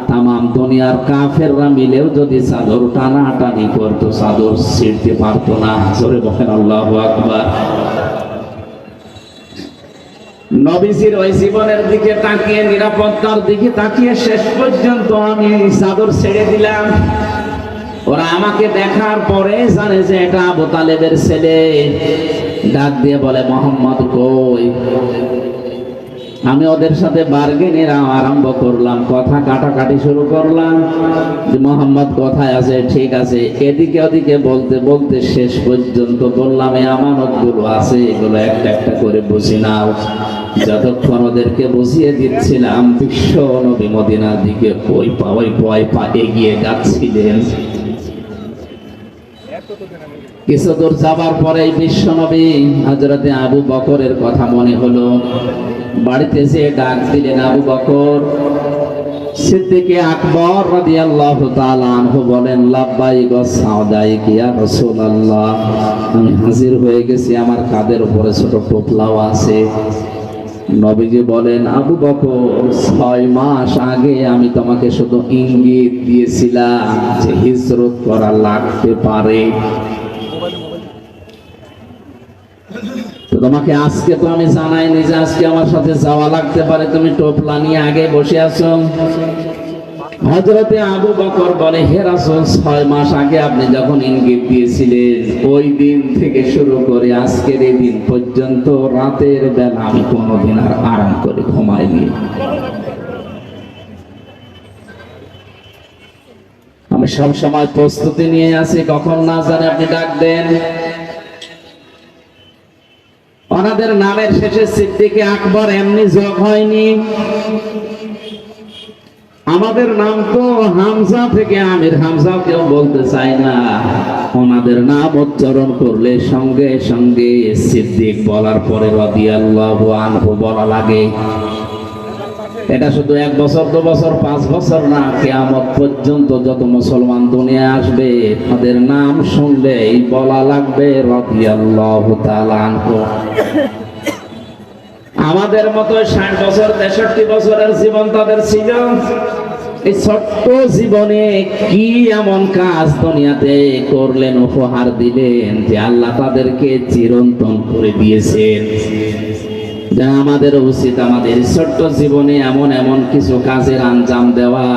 তামাম দুনিয়ার কাফেররা মিলেও যদি চাদর টানাটানি করতো, চাদর ছিঁড়তে পারতো না। জোরে বলেন আল্লাহু আকবার। নবীজির ওই জীবনের দিকে তাকিয়ে, নিরাপত্তার দিকে তাকিয়ে শেষ পর্যন্ত আমি চাদর ছেড়ে দিলাম। ওরা আমাকে দেখার পরে জানে যে এটা আবু তালেবের ছেলে। ডাক দিয়ে বলে, মোহাম্মদ কই? আমি ওদের সাথে বার্গেনের আরম্ভ করলাম, কথা কাটাকাটি শুরু করলাম যে মোহাম্মদ কোথায় আছে, ঠিক আছে, এদিকে ওদিকে বলতে বলতে শেষ পর্যন্ত বললাম এই আমানতগুলো আছে, এগুলো একটা একটা করে বুঝে নাও। যতক্ষণ ওদেরকে বুঝিয়ে দিচ্ছিলাম, বিশ্ব নবী মদিনার দিকে পয় পা এগিয়ে যাচ্ছিলেন। কিছু দূর যাবার পরে বিশ্ব নবী হযরতে আবু বকরের কথা মনে হলো। বাড়িতে যে ডাক দিলেন আবু বকর। সিদ্দিক আকবর রাদিয়াল্লাহু তাআলা আনহু বলেন, লাব্বাইক ওয়া সাউদাইক ইয়া রাসূলুল্লাহ, আমি হাজির হয়ে গেছি, আমার কাঁধের উপরে ছোট টোপলাও আছে। নবীজি বলেন, আবু বকর, 6 মাস আগে আমি তোমাকে শুধু ইঙ্গিত দিয়েছিলাম যে হিজরত করা লাগতে পারে। তোমাকে আজকে তো আমি জানাইনি যে আজকে আমার সাথে যাওয়া লাগতে পারে, তুমি টোপলা নিয়ে আগে বসে আছো। হযরতে আবু বকর বলে, হে রাসূল, 6 মাস আগে আপনি যখন ইঙ্গিত দিয়েছিলেন, ওই দিন থেকে শুরু করে আজকের এই দিন পর্যন্ত রাতের বেলা আমি কোনোদিন আর আরাম করে ঘুমাইনি। আমি সব সময় প্রস্তুতি নিয়ে আছি, কখন না জানে আপনি ডাক দেন। ওনাদের নামের শেষে সিদ্দিক আকবর এমনি যোগ হয়নি। আমাদের নাম তো হামজা থেকে আমির, হামজা কেউ বলতে চায় না। ওনাদের নাম উচ্চারণ করলে সঙ্গে সঙ্গে সিদ্দিক বলার পরে রাদিয়াল্লাহু আনহু বলা লাগে। এটা শুধু 1 বছর 2 বছর 5 বছর না, কিয়ামত পর্যন্ত যত মুসলমান দুনিয়ায় আসবে তাদের নাম শুনলেই বলা লাগবে রাদিয়াল্লাহু তাআলা আনহু। আমাদের মতো 60 বছর 63 বছরের জীবন তাদের ছিল। এই ছোট্ট জীবনে কি এমন কাজ দুনিয়াতে করলেন, উপহার দিলেন যে আল্লাহ তাদেরকে চিরন্তন করে দিয়েছেন। যা আমাদের উচিত আমাদের ছোট্ট জীবনে এমন এমন কিছু কাজের আঞ্জাম দেওয়া,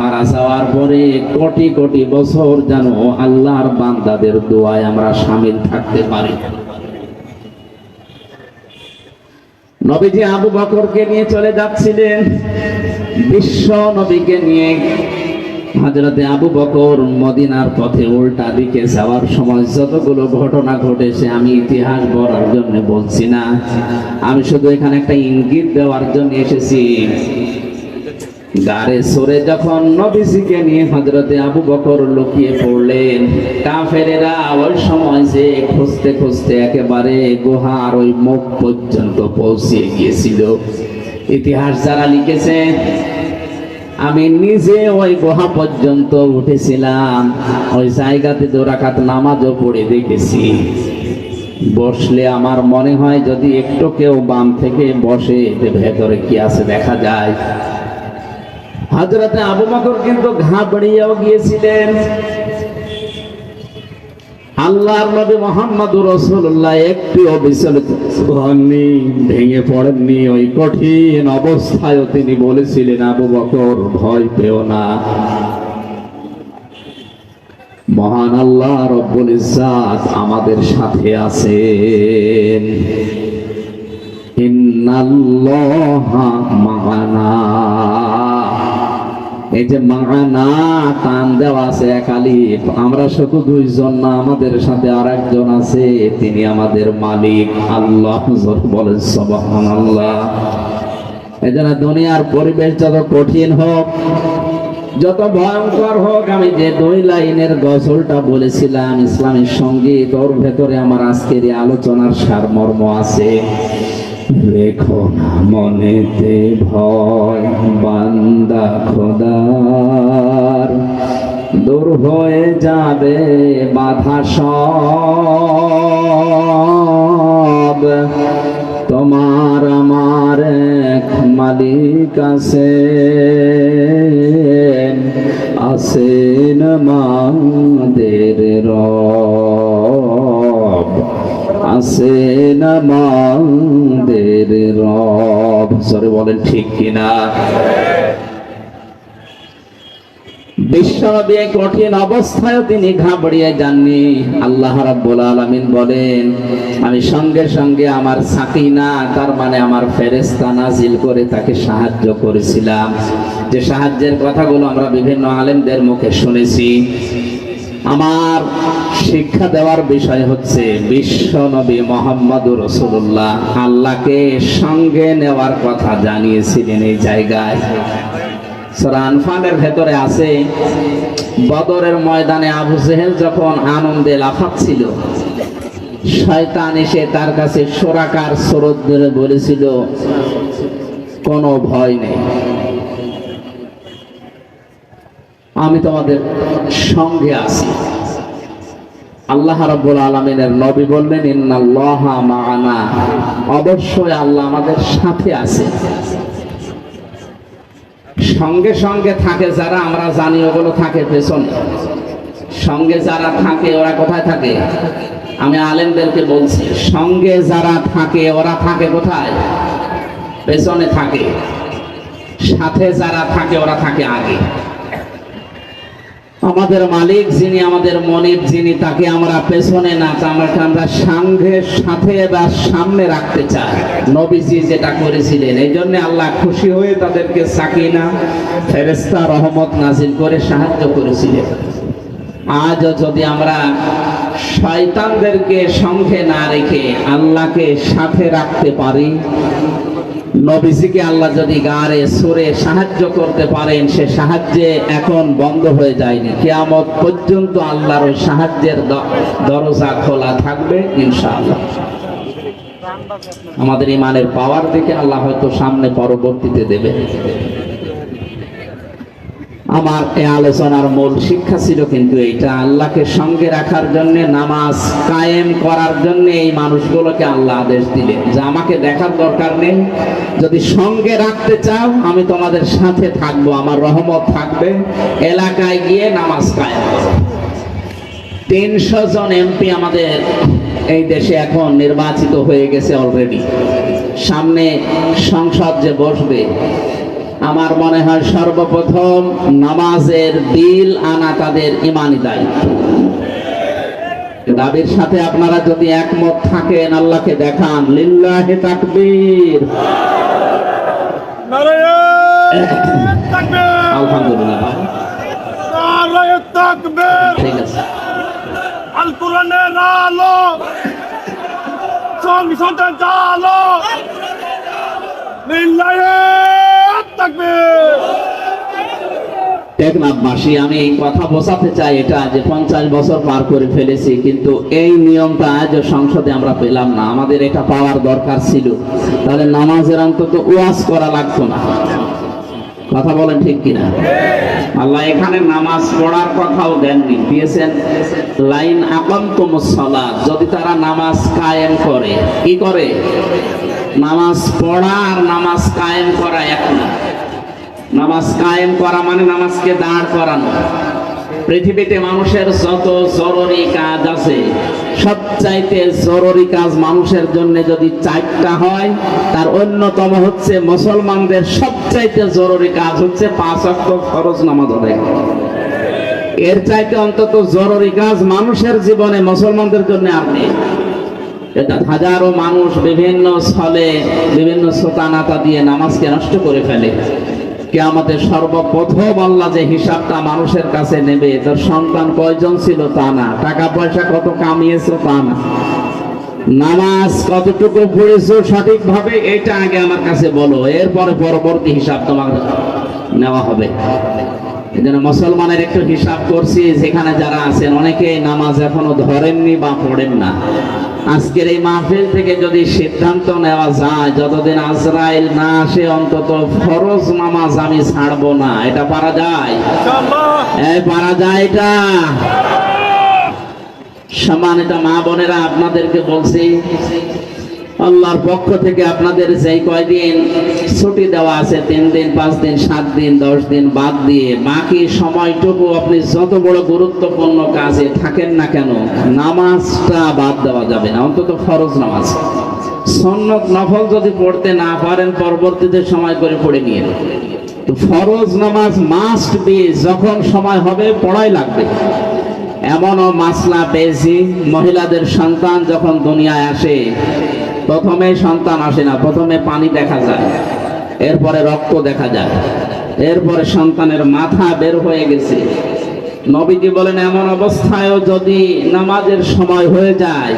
মারা যাওয়ার পরে কোটি কোটি বছর যেন আল্লাহর বান্দাদের দোয়ায় আমরা শামিল থাকতে পারি। নবীজি আবু বকরকে নিয়ে চলে যাচ্ছিলেন, বিশ্ব নবীকে নিয়ে। হযরতে আবু বকর মদিনার পথে উল্টা দিকে যাওয়ার সময় যতগুলো ঘটনা ঘটেছে আমি ইতিহাস বলার জন্য বলছি না, আমি শুধু এখানে একটা ইঙ্গিত দেওয়ার জন্য এসেছি। গাড়ে সরে যখন নবীজিকে নিয়ে হযরতে আবু বকর লুকিয়ে পড়লেন, কাফেরেরা ওই সময় যে খুঁজতে খুঁজতে একেবারে গুহার ওই মুখ পর্যন্ত পৌঁছে গিয়েছিল। ইতিহাস যারা লিখেছে, আমি নিজে ওই গুহা পর্যন্ত উঠেছিলাম, ওই জায়গাতে 2 রাকাত নামাজও পড়ে দেখেছি। বসলে আমার মনে হয় যদি একটু কেউ বাম থেকে বসে, ভেতরে কি আছে দেখা যায়। হযরতে আবু বকর কিন্তু ঘাবড়িয়েও গিয়েছিলেন। আল্লাহর নবী মুহাম্মদুর রাসূলুল্লাহ একটুও বিচলিত হননি, ভেঙে পড়েননি। ওই কঠিন অবস্থায় তিনি বলেছিলেন, আবু বকর ভয় পেও না, মহান আল্লাহ রব্বুল ইজ্জাত আমাদের সাথে আছেন। ইন্নাল্লাহা মা'ানা, এই যে মানা টান দেওয়া আছে এক আলিফ, আমরা শুধু দুইজন না, আমাদের সাথে আরেকজন আছে, তিনি আমাদের মালিক আল্লাহ। বলেন সুবহানাল্লাহ। এজন্য দুনিয়ার পরিবেশ যত কঠিন হোক, যত ভয়ঙ্কর হোক, আমি যে 2 লাইনের গজলটা বলেছিলাম ইসলামী সঙ্গীত, ওর ভেতরে আমার আজকের এই আলোচনার সারমর্ম আছে। রেখো না মনেতে ভয় বান্দা খোদার, দূর হয়ে যাবে বাধা সব, তোমার আমার এক মালিক আছেন আমাদের রব, আছেন আমাদের রব। সরে বলেন ঠিক কিনা? বিশ্বনবী কঠিন অবস্থায় তিনি ঘাবড়িয়ে যাননি। আল্লাহ রাব্বুল আলামিন বলেন, আমি সঙ্গে সঙ্গে আমার সাকিনা, তার মানে আমার ফেরেশতা নাজিল করে তাকে সাহায্য করেছিলাম। যে সাহায্যের কথাগুলো আমরা বিভিন্ন আলেমদের মুখে শুনেছি। আমার শিক্ষা দেওয়ার বিষয় হচ্ছে বিশ্বনবী মুহাম্মদুর রাসূলুল্লাহ আল্লাহকে সঙ্গে নেওয়ার কথা জানিয়েছিলেন এই জায়গায়। সূরা আনফালের ভেতরে আছে, বদরের ময়দানে আবু জেহেল যখন আনন্দে লাফাচ্ছিল, শয়তান এসে তার কাছে সোরাকার সুরত ধরে বলেছিল, কোনো ভয় নেই, আমি তোমাদের সঙ্গে আছি। আল্লাহ রাব্বুল আলামিনের নবী বললেন, ইন্নাল্লাহা মা'ানা, অবশ্যই আল্লাহ আমাদের সাথে আছে। সঙ্গে সঙ্গে থাকে যারা, আমরা জানি ওগুলো থাকে পেছনে। সঙ্গে যারা থাকে ওরা কোথায় থাকে? আমি আলেমদেরকে বলছি, সঙ্গে যারা থাকে ওরা থাকে কোথায়? পেছনে থাকে। সাথে যারা থাকে ওরা থাকে আগে। আমাদের মালিক যিনি, আমাদের মনিব যিনি, তাকে আমরা পেছনে না, আমরা সঙ্গে সাথে বা সামনে রাখতে চাই। নবীজি যেটা করেছিলেন, এই জন্য আল্লাহ খুশি হয়ে তাদেরকে সাকিনা, ফেরেশতা, রহমত নাজিল করে সাহায্য করেছিলেন। আজও যদি আমরা শয়তানদেরকে সঙ্গে না রেখে আল্লাহকে সাথে রাখতে পারি, নবীজিকে আল্লাহ যদি গারে সুরে সাহায্য করতে পারেন, সে সাহায্যে এখন বন্ধ হয়ে যায়নি, কিয়ামত পর্যন্ত আল্লাহর ওই সাহায্যের দরজা খোলা থাকবে ইনশাআল্লাহ। আমাদের ইমানের পাওয়ার দেখে আল্লাহ হয়তো সামনে পরবর্তীতে দেবে। আমার এই আলোচনার মূল শিক্ষা ছিল কিন্তু এইটা, আল্লাহকে সঙ্গে রাখার জন্য, নামাজ কায়েম করার জন্য এই মানুষগুলোকে আল্লাহ আদেশ দিলেন যে আমাকে দেখার দরকার নেই, যদি সঙ্গে রাখতে চাও আমি তোমাদের সাথে থাকবো, আমার রহমত থাকবে। এলাকায় গিয়ে নামাজ কায়েম করো। 300 জন এমপি আমাদের এই দেশে এখন নির্বাচিত হয়ে গেছে অলরেডি। সামনে সংসদ যে বসবে, আমার মনে হয় সর্বপ্রথম নামাজের বিল আনা তাদের ইমানি দায়িত্ব। দাবির সাথে আপনারা যদি একমত থাকেন, আল্লাহকে দেখান, লিল্লাহি তাকবীর, আলহামদুলিল্লাহ, ঠিক আছে। আল কোরআনের আলো, সংসদের আলো, লিল্লাহি টেকনাফবাসী, আমি এই কথা বোঝাতে চাই এটা যে 50 বছর পার করে ফেলেছি, কিন্তু এই নিয়মটা আজও সংসদে আমরা পেলাম না। আমাদের এটা পাওয়ার দরকার ছিল, তাহলে নামাজের অন্তত ওয়াজ করা লাগতো না। কথা বলেন ঠিক কিনা? আল্লাহ এখানে নামাজ পড়ার কথাও দেননি, দিয়েছেন লাইন আকামতুমুস সালাত, যদি তারা নামাজ কায়েম করে। কি করে? নামাজ পড়া আর নামাজ কায়েম করা এক না। নামাজ কায়েম করা মানে নামাজকে দাঁড় করানো। পৃথিবীতে মানুষের যত জরুরি কাজ আছে, সবচাইতে জরুরি কাজ মানুষের জন্য যদি 4টা হয়, তার অন্যতম হচ্ছে মুসলমানদের সবচাইতে জরুরি কাজ হচ্ছে 5 ওয়াক্ত ফরজ নামাজ আদায় করা। এর চাইতে অন্তত জরুরি কাজ মানুষের জীবনে মুসলমানদের জন্য আর নেই। এটা হাজারো মানুষ বিভিন্ন ছলে, বিভিন্ন সোতানাতা দিয়ে নামাজকে নষ্ট করে ফেলে। কিয়ামতের সর্বপ্রথম আল্লাহ যে হিসাবটা মানুষের কাছে নেবে, তোর সন্তান কয়জন ছিল তা না, টাকা পয়সা কত কামিয়েছো তা না, নামাজ কতটুকু পড়েছো সঠিকভাবে, এটা আগে আমার কাছে বলো, এরপরে পরবর্তী হিসাব তোমার নেওয়া হবে। এই জন্য মুসলমানের একটু হিসাব করছি, যেখানে যারা আছেন অনেকে নামাজ এখনো ধরেননি বা পড়েন না। আজকের এই মাহফিল থেকে যদি সিদ্ধান্ত নেওয়া যায় যতদিন আজরাইল না আসে অন্তত ফরজ নামাজ আমি ছাড়বো না, এটা পারা যায়? পারা যায় এটা? সম্মানিত মা বোনেরা, আপনাদেরকে বলছি আল্লাহর পক্ষ থেকে আপনাদের যেই কয়দিন ছুটি দেওয়া আছে, 3 দিন 5 দিন 7 দিন 10 দিন বাদ দিয়ে বাকি সময়টুকু আপনি যত বড় গুরুত্বপূর্ণ কাজে থাকেন না কেন, নামাজটা বাদ দেওয়া যাবে না, অন্তত ফরজ নামাজ। সুন্নত নফল যদি পড়তে না পারেন পরবর্তীতে সময় করে পড়ে নিয়ে, তো ফরজ নামাজ মাস্ট বি, যখন সময় হবে পড়াই লাগবে। এমনও মাসলা পেয়েছি, মহিলাদের সন্তান যখন দুনিয়ায় আসে, প্রথমে সন্তান আসে না, প্রথমে পানি দেখা যায়, এরপরে রক্ত দেখা যায়, এরপরে সন্তানের মাথা বের হয়ে গেছে। নবীজি বলেন এমন অবস্থায়ও যদি নামাজের সময় হয়ে যায়,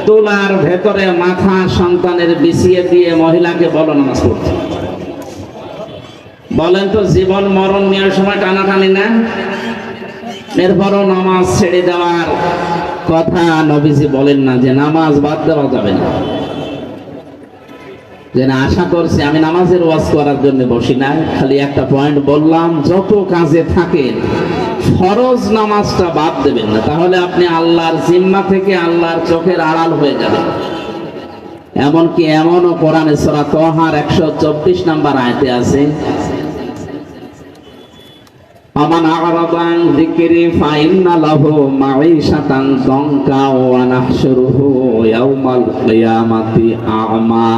তুলার ভেতরে মাথা সন্তানের বিছিয়ে দিয়ে মহিলাকে বলো নামাজ পড়তে। বলেন তো, জীবন মরণ নেওয়ার সময় টানাটানি না? এরপরও নামাজ ছেড়ে দেওয়ার কথা নবীজি বলেন না যে নামাজ বাদ দেওয়া যাবে না। যে না, আশা করছি আমি নামাজের ওয়াজ করার জন্য বসি না, খালি একটা পয়েন্ট বললাম, যত কাজে থাকেন ফরজ নামাজটা বাদ দেবেন না, তাহলে আপনি আল্লাহর জিম্মা থেকে আল্লাহর চোখের আড়াল হয়ে যাবেন। এমনকি এমনও কোরআনে সূরা তাহার 124 নম্বর আয়াতে আছে, আমান আ'রাদা আন যিকরি ফাইন্না লাহু মাঈশাতান দানকা ওয়া নাহশুরুহু ইয়াওমাল কিয়ামাতি আ'মা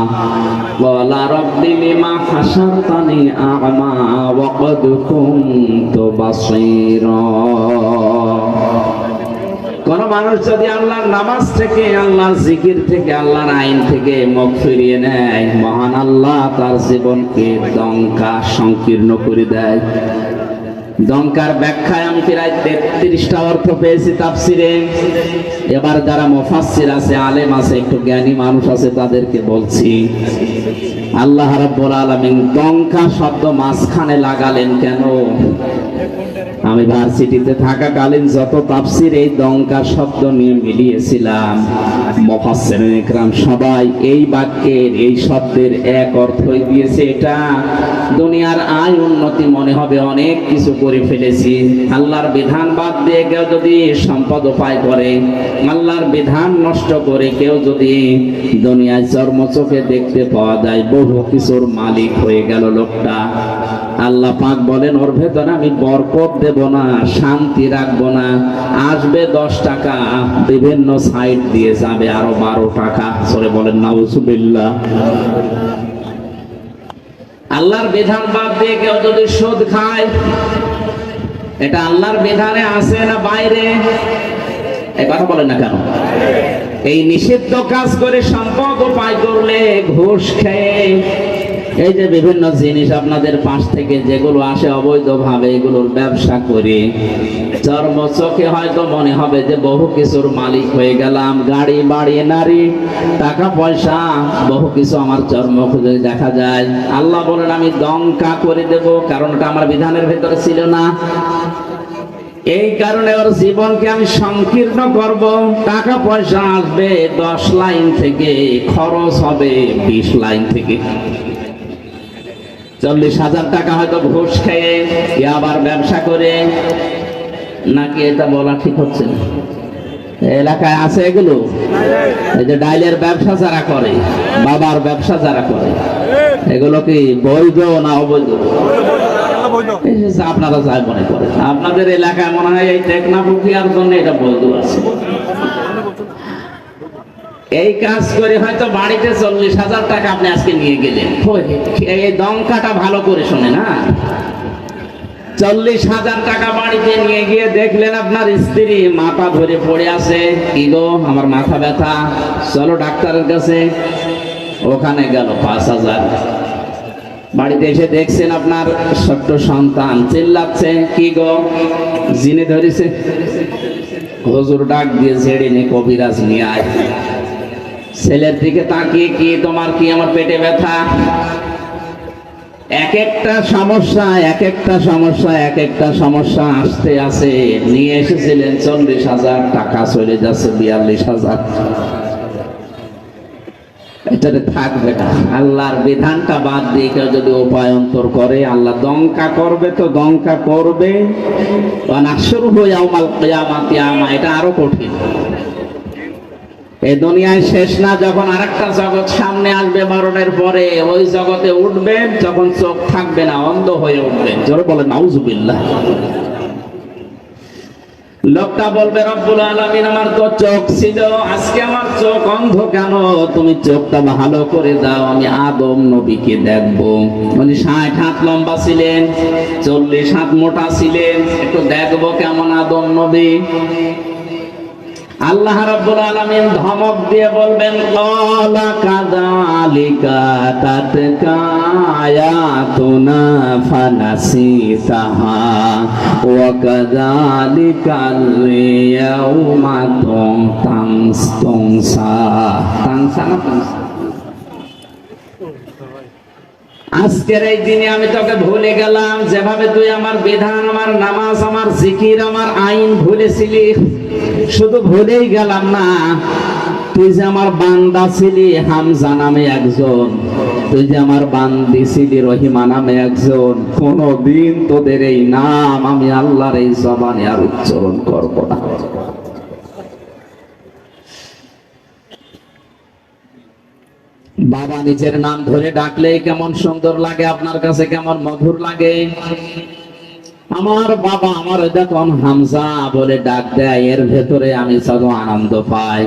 ক্বালা রাব্বি লিমা হাশারতানি আ'মা ওয়া ক্বাদ কুনতু বাসীরা। কোন মানুষ যদি আল্লাহর নামাজ থেকে, আল্লাহর জিকির থেকে, আল্লাহর আইন থেকে মুখ ফিরিয়ে নেয়, মহান আল্লাহ তার জীবনকে দঙ্কা সংকীর্ণ করে দেয়। দঙ্কার ব্যাখ্যায় আমি প্রায় 33টা অর্থ পেয়েছি তাফসিরে। এবার যারা মুফাসসির আছে, আলেম আছে, একটু জ্ঞানী মানুষ আছে, তাদেরকে বলছি আল্লাহ রাব্বুল আলামিন দঙ্কা শব্দ মাঝখানে লাগালেন কেন? আমি ভার্সিটিতে থাকাকালীন যত তাফসির এই দঙ্কা শব্দ নিয়ে মিলিয়েছিলাম, মুফাসসিরিন ইকরাম সবাই এই বাক্যের, এই শব্দের এক অর্থই দিয়েছে, এটা দুনিয়ার আয় উন্নতি মনে হবে, অনেক কিছু করে ফেলেছি। আল্লাহর বিধান বাদ দিয়ে কেউ যদি সম্পদ উপায় করে, আল্লাহর বিধান নষ্ট করে কেউ যদি দুনিয়ায় চর্মচোখে দেখতে পাওয়া যায়, বহু কিছুর মালিক হয়ে গেল লোকটা। আল্লাহ পাক বলেন ওর ভেতরে আমি বরকত দেব না, শান্তি রাখবো না। আসবে 10 টাকা, বিভিন্ন সাইড দিয়ে যাবে আরো 12 টাকা। সরে বলেন নাউজুবিল্লাহ। আল্লাহর বিধান বাদ দিয়ে কেউ যদি সুদ খায়, এটা আল্লাহর বিধানে আছে না বাইরে? এই কথা বলেন না কেন? এই নিষিদ্ধ কাজ করে সম্পদ উপায় করলে, ঘুষ খেয়ে, এই যে বিভিন্ন জিনিস আপনাদের পাশ থেকে যেগুলো আসে অবৈধভাবে, এগুলোর ব্যবসা করে চর্ম চোখে হয়তো মনে হবে যে বহু কিছুর মালিক হয়ে গেলাম, গাড়ি বাড়ি নারী টাকা পয়সা বহু কিছু আমার চর্ম খুঁজে দেখা যায়। আল্লাহ বলেন আমি দঙ্কা করে দেব, কারণ এটা আমার বিধানের ভেতরে ছিল না। এই কারণে ওর জীবনকে আমি সংকীর্ণ করব। টাকা পয়সা আসবে 10 লাইন থেকে, খরচ হবে 20 লাইন থেকে। 40,000 টাকা হয়তো ঘুষ খেয়ে, আবার ব্যবসা করে, নাকি এটা বলা ঠিক হচ্ছে না? এলাকায় আছে এগুলো। এই যে ডাইলের ব্যবসা যারা করে, বাবার ব্যবসা যারা করে, এগুলো কি বৈধ না অবৈধ? আপনারা যাই মনে করেন, আপনাদের এলাকায় মনে হয় এই টেকনা প্রক্রিয়ার জন্য এটা বৈধ আছে। এই কাজ করে হয়তো বাড়িতে 40,000 টাকা আপনি আজকে নিয়ে গেলেন। এই দঙ্কাটা ভালো করে শোনে না, 40,000 টাকা বাড়িতে নিয়ে গিয়ে দেখলেন আপনার স্ত্রী মাথা ধরে পড়ে আছে। কি গো, আমার মাথা ব্যথা, চলো ডাক্তারের কাছে। ওখানে গেল 5,000। বাড়িতে এসে দেখছেন আপনার ছোট্ট সন্তান চিল্লাচ্ছে, কি গো জিনে ধরেছে? হুজুর ডাক দিয়ে ঝেড়ে নে, কবিরাজ নিয়ে আয়। ছেলের দিকে তাকিয়ে, কি তোমার কি? আমার পেটে ব্যথা। এক একটা সমস্যা এক একটা সমস্যা এক একটা সমস্যা আসতে আসে। নিয়ে এসেছিলেন 40,000 টাকা, চলে যাচ্ছে 42,000। এটাতে থাকবে না। আল্লাহর বিধানটা বাদ দিয়ে কেউ যদি উপায়ন্তর করে, আল্লাহ দঙ্কা করবে তো দঙ্কা করবে। নাহশুরুহু ইয়াউমাল কিয়ামাতি আমা, এটা আরো কঠিন। এই দুনিয়ায় শেষ না, যখন আরেকটা জগৎ সামনে আসবে মরণের পরে, ওই জগতে উঠবেন, যখন চোখ থাকবে না, অন্ধ হয়ে উঠবেন। জোরে বলেন নাউজুবিল্লাহ। লোকটা বলবে, রব্বুল আলামিন আমার তো চোখ ছিল, আজকে আমার চোখ অন্ধ কেন? তুমি চোখটা ভালো করে দাও, আমি আদম নবীকে দেখবো। উনি 60 হাত লম্বা ছিলেন, 40 হাত মোটা ছিলেন, একটু দেখবো কেমন আদম নবী। আল্লাহ রাব্বুল আলামিন ধমক দিয়ে বলবেন, ক্বালা কাযালিকা তাতকা আয়াতুনা ফানাসিতাহা ওয়া কাযালিকাল ইয়াউমা তুনসা। আজকের এই দিনে আমি তোকে ভুলে গেলাম, যেভাবে তুই আমার বিধান, আমার নামাজ, আমার জিকির, আমার আইন ভুলেছিলি। শুধু ভুলেই গেলাম না, তুই যে আমার বান্দা ছিলি হামজা নামে একজন, তুই যে আমার বান্দি ছিলি রহিমা নামে একজন, কোনদিন তোদের এই নাম আমি আল্লাহর এই জবানে আর উচ্চারণ করব না। বাবা নিজের নাম ধরে ডাকলে কেমন সুন্দর লাগে, আপনার কাছে কেমন মধুর লাগে। আমার বাবা আমার যখন হামজা বলে ডাক দেয়, এর ভেতরে আমি শুধু আনন্দ পাই।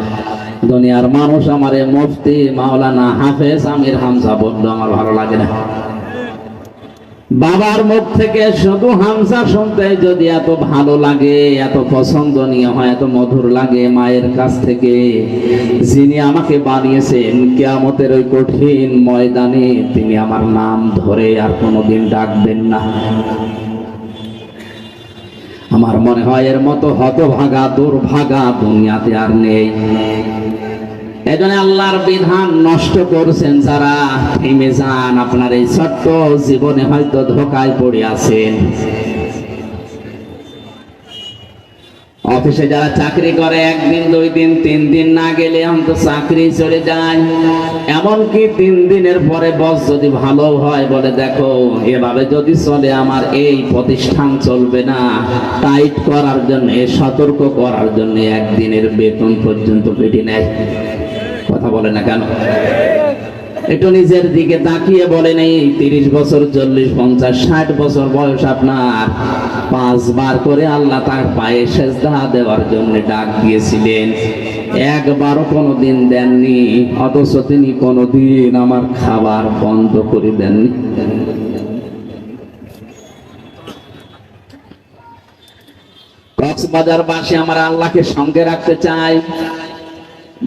দুনিয়ার মানুষ আমারে মুফতি, মাওলানা, হাফেজ, আমির হামজা বললো আমার ভালো লাগে না। বাবার মুখ থেকে শুধু হামজা শুনতে যদি এত ভালো লাগে, এত পছন্দনীয় হয়, এত মধুর লাগে, মায়ের কাছ থেকে যিনি আমাকে বানিয়েছেন, কিয়ামতের ওই কঠিন ময়দানে তিনি আমার নাম ধরে আর কোনোদিন ডাকবেন না। আমার মনে হয় এর মতো হতভাগা দুর্ভাগা দুনিয়াতে আর নেই। এজন্য আল্লাহর বিধান নষ্ট করছেন যারা, থেমে যান। আপনার এই ছোট্ট জীবনে হয়তো ধোকায় পড়ে আছেন। অফিসে যারা চাকরি করে, একদিন 2 দিন 3 দিন না গেলে অন্ত চাকরি চলে যায়। এমনকি 3 দিনের পরে বস যদি ভালো হয়, বলে দেখো এভাবে যদি চলে আমার এই প্রতিষ্ঠান চলবে না, টাইট করার জন্য, সতর্ক করার জন্য 1 দিনের বেতন পর্যন্ত কেটে নেয়। কথা বলে না কেন? একটু নিজের দিকে তাকিয়ে বলেন, এই 30 বছর 40 50 60 বছর বয়স আপনার, 5 বার করে আল্লাহ তার পায়ে সেজদা দেওয়ার জন্য ডাক দিয়েছিলেন, একবারও কোনোদিন দেননি। অথচ তিনি কোনোদিন আমার খাবার বন্ধ করে দেননি। কক্সবাজারবাসী আমরা আল্লাহকে সঙ্গে রাখতে চাই।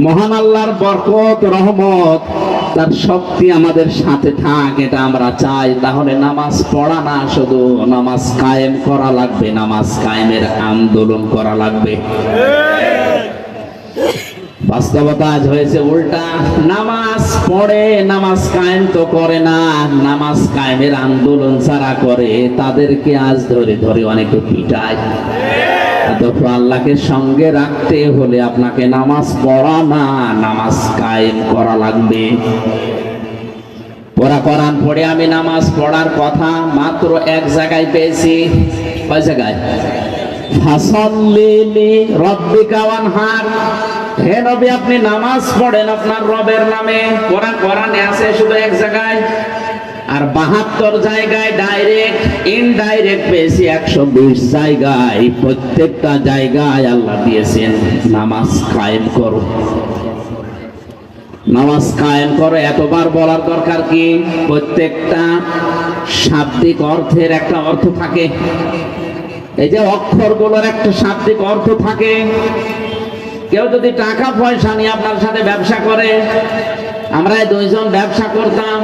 মহান আল্লাহর বরকত, রহমত, তার শক্তি আমাদের সাথে থাক, এটা আমরা চাই। তাহলে নামাজ পড়া না, শুধু নামাজ কায়েম করা লাগবে, নামাজ কায়েমের আন্দোলন করা লাগবে। বাস্তবতা আজ হয়েছে উল্টা, নামাজ পড়ে নামাজ কায়েম তো করে না, নামাজ কায়েমের আন্দোলন যারা করে তাদেরকে আজ ধরে ধরে অনেকে পিটায়। আল্লাহকে সঙ্গে রাখতে হলে আপনাকে নামাজ পড়া না, নামাজ কায়েম করা লাগবে। কোরআন পড়ে আমি নামাজ পড়ার কথা মাত্র 1 জায়গায় পেয়েছি। কয় জায়গায়? ফাসাল্লি লিরাব্বিকা ওয়ানহার। হে নবী, আপনি নামাজ পড়েন আপনার রবের নামে। কোরআনে আছে শুধু 1 জায়গায়। আর 72 জায়গায় ডাইরেক্ট, ইনডাইরেক্ট পেয়েছি 120 জায়গায়। প্রত্যেকটা জায়গায় আল্লাহ দিয়েছেন নামাজ কায়েম করো, নামাজ কায়েম করো। এতবার বলার দরকার কি? প্রত্যেকটা শাব্দিক অর্থের একটা অর্থ থাকে। এই যে অক্ষরগুলোর একটা শাব্দিক অর্থ থাকে। কেউ যদি টাকা পয়সা নিয়ে আপনার সাথে ব্যবসা করে, আমরা 2 জন ব্যবসা করতাম,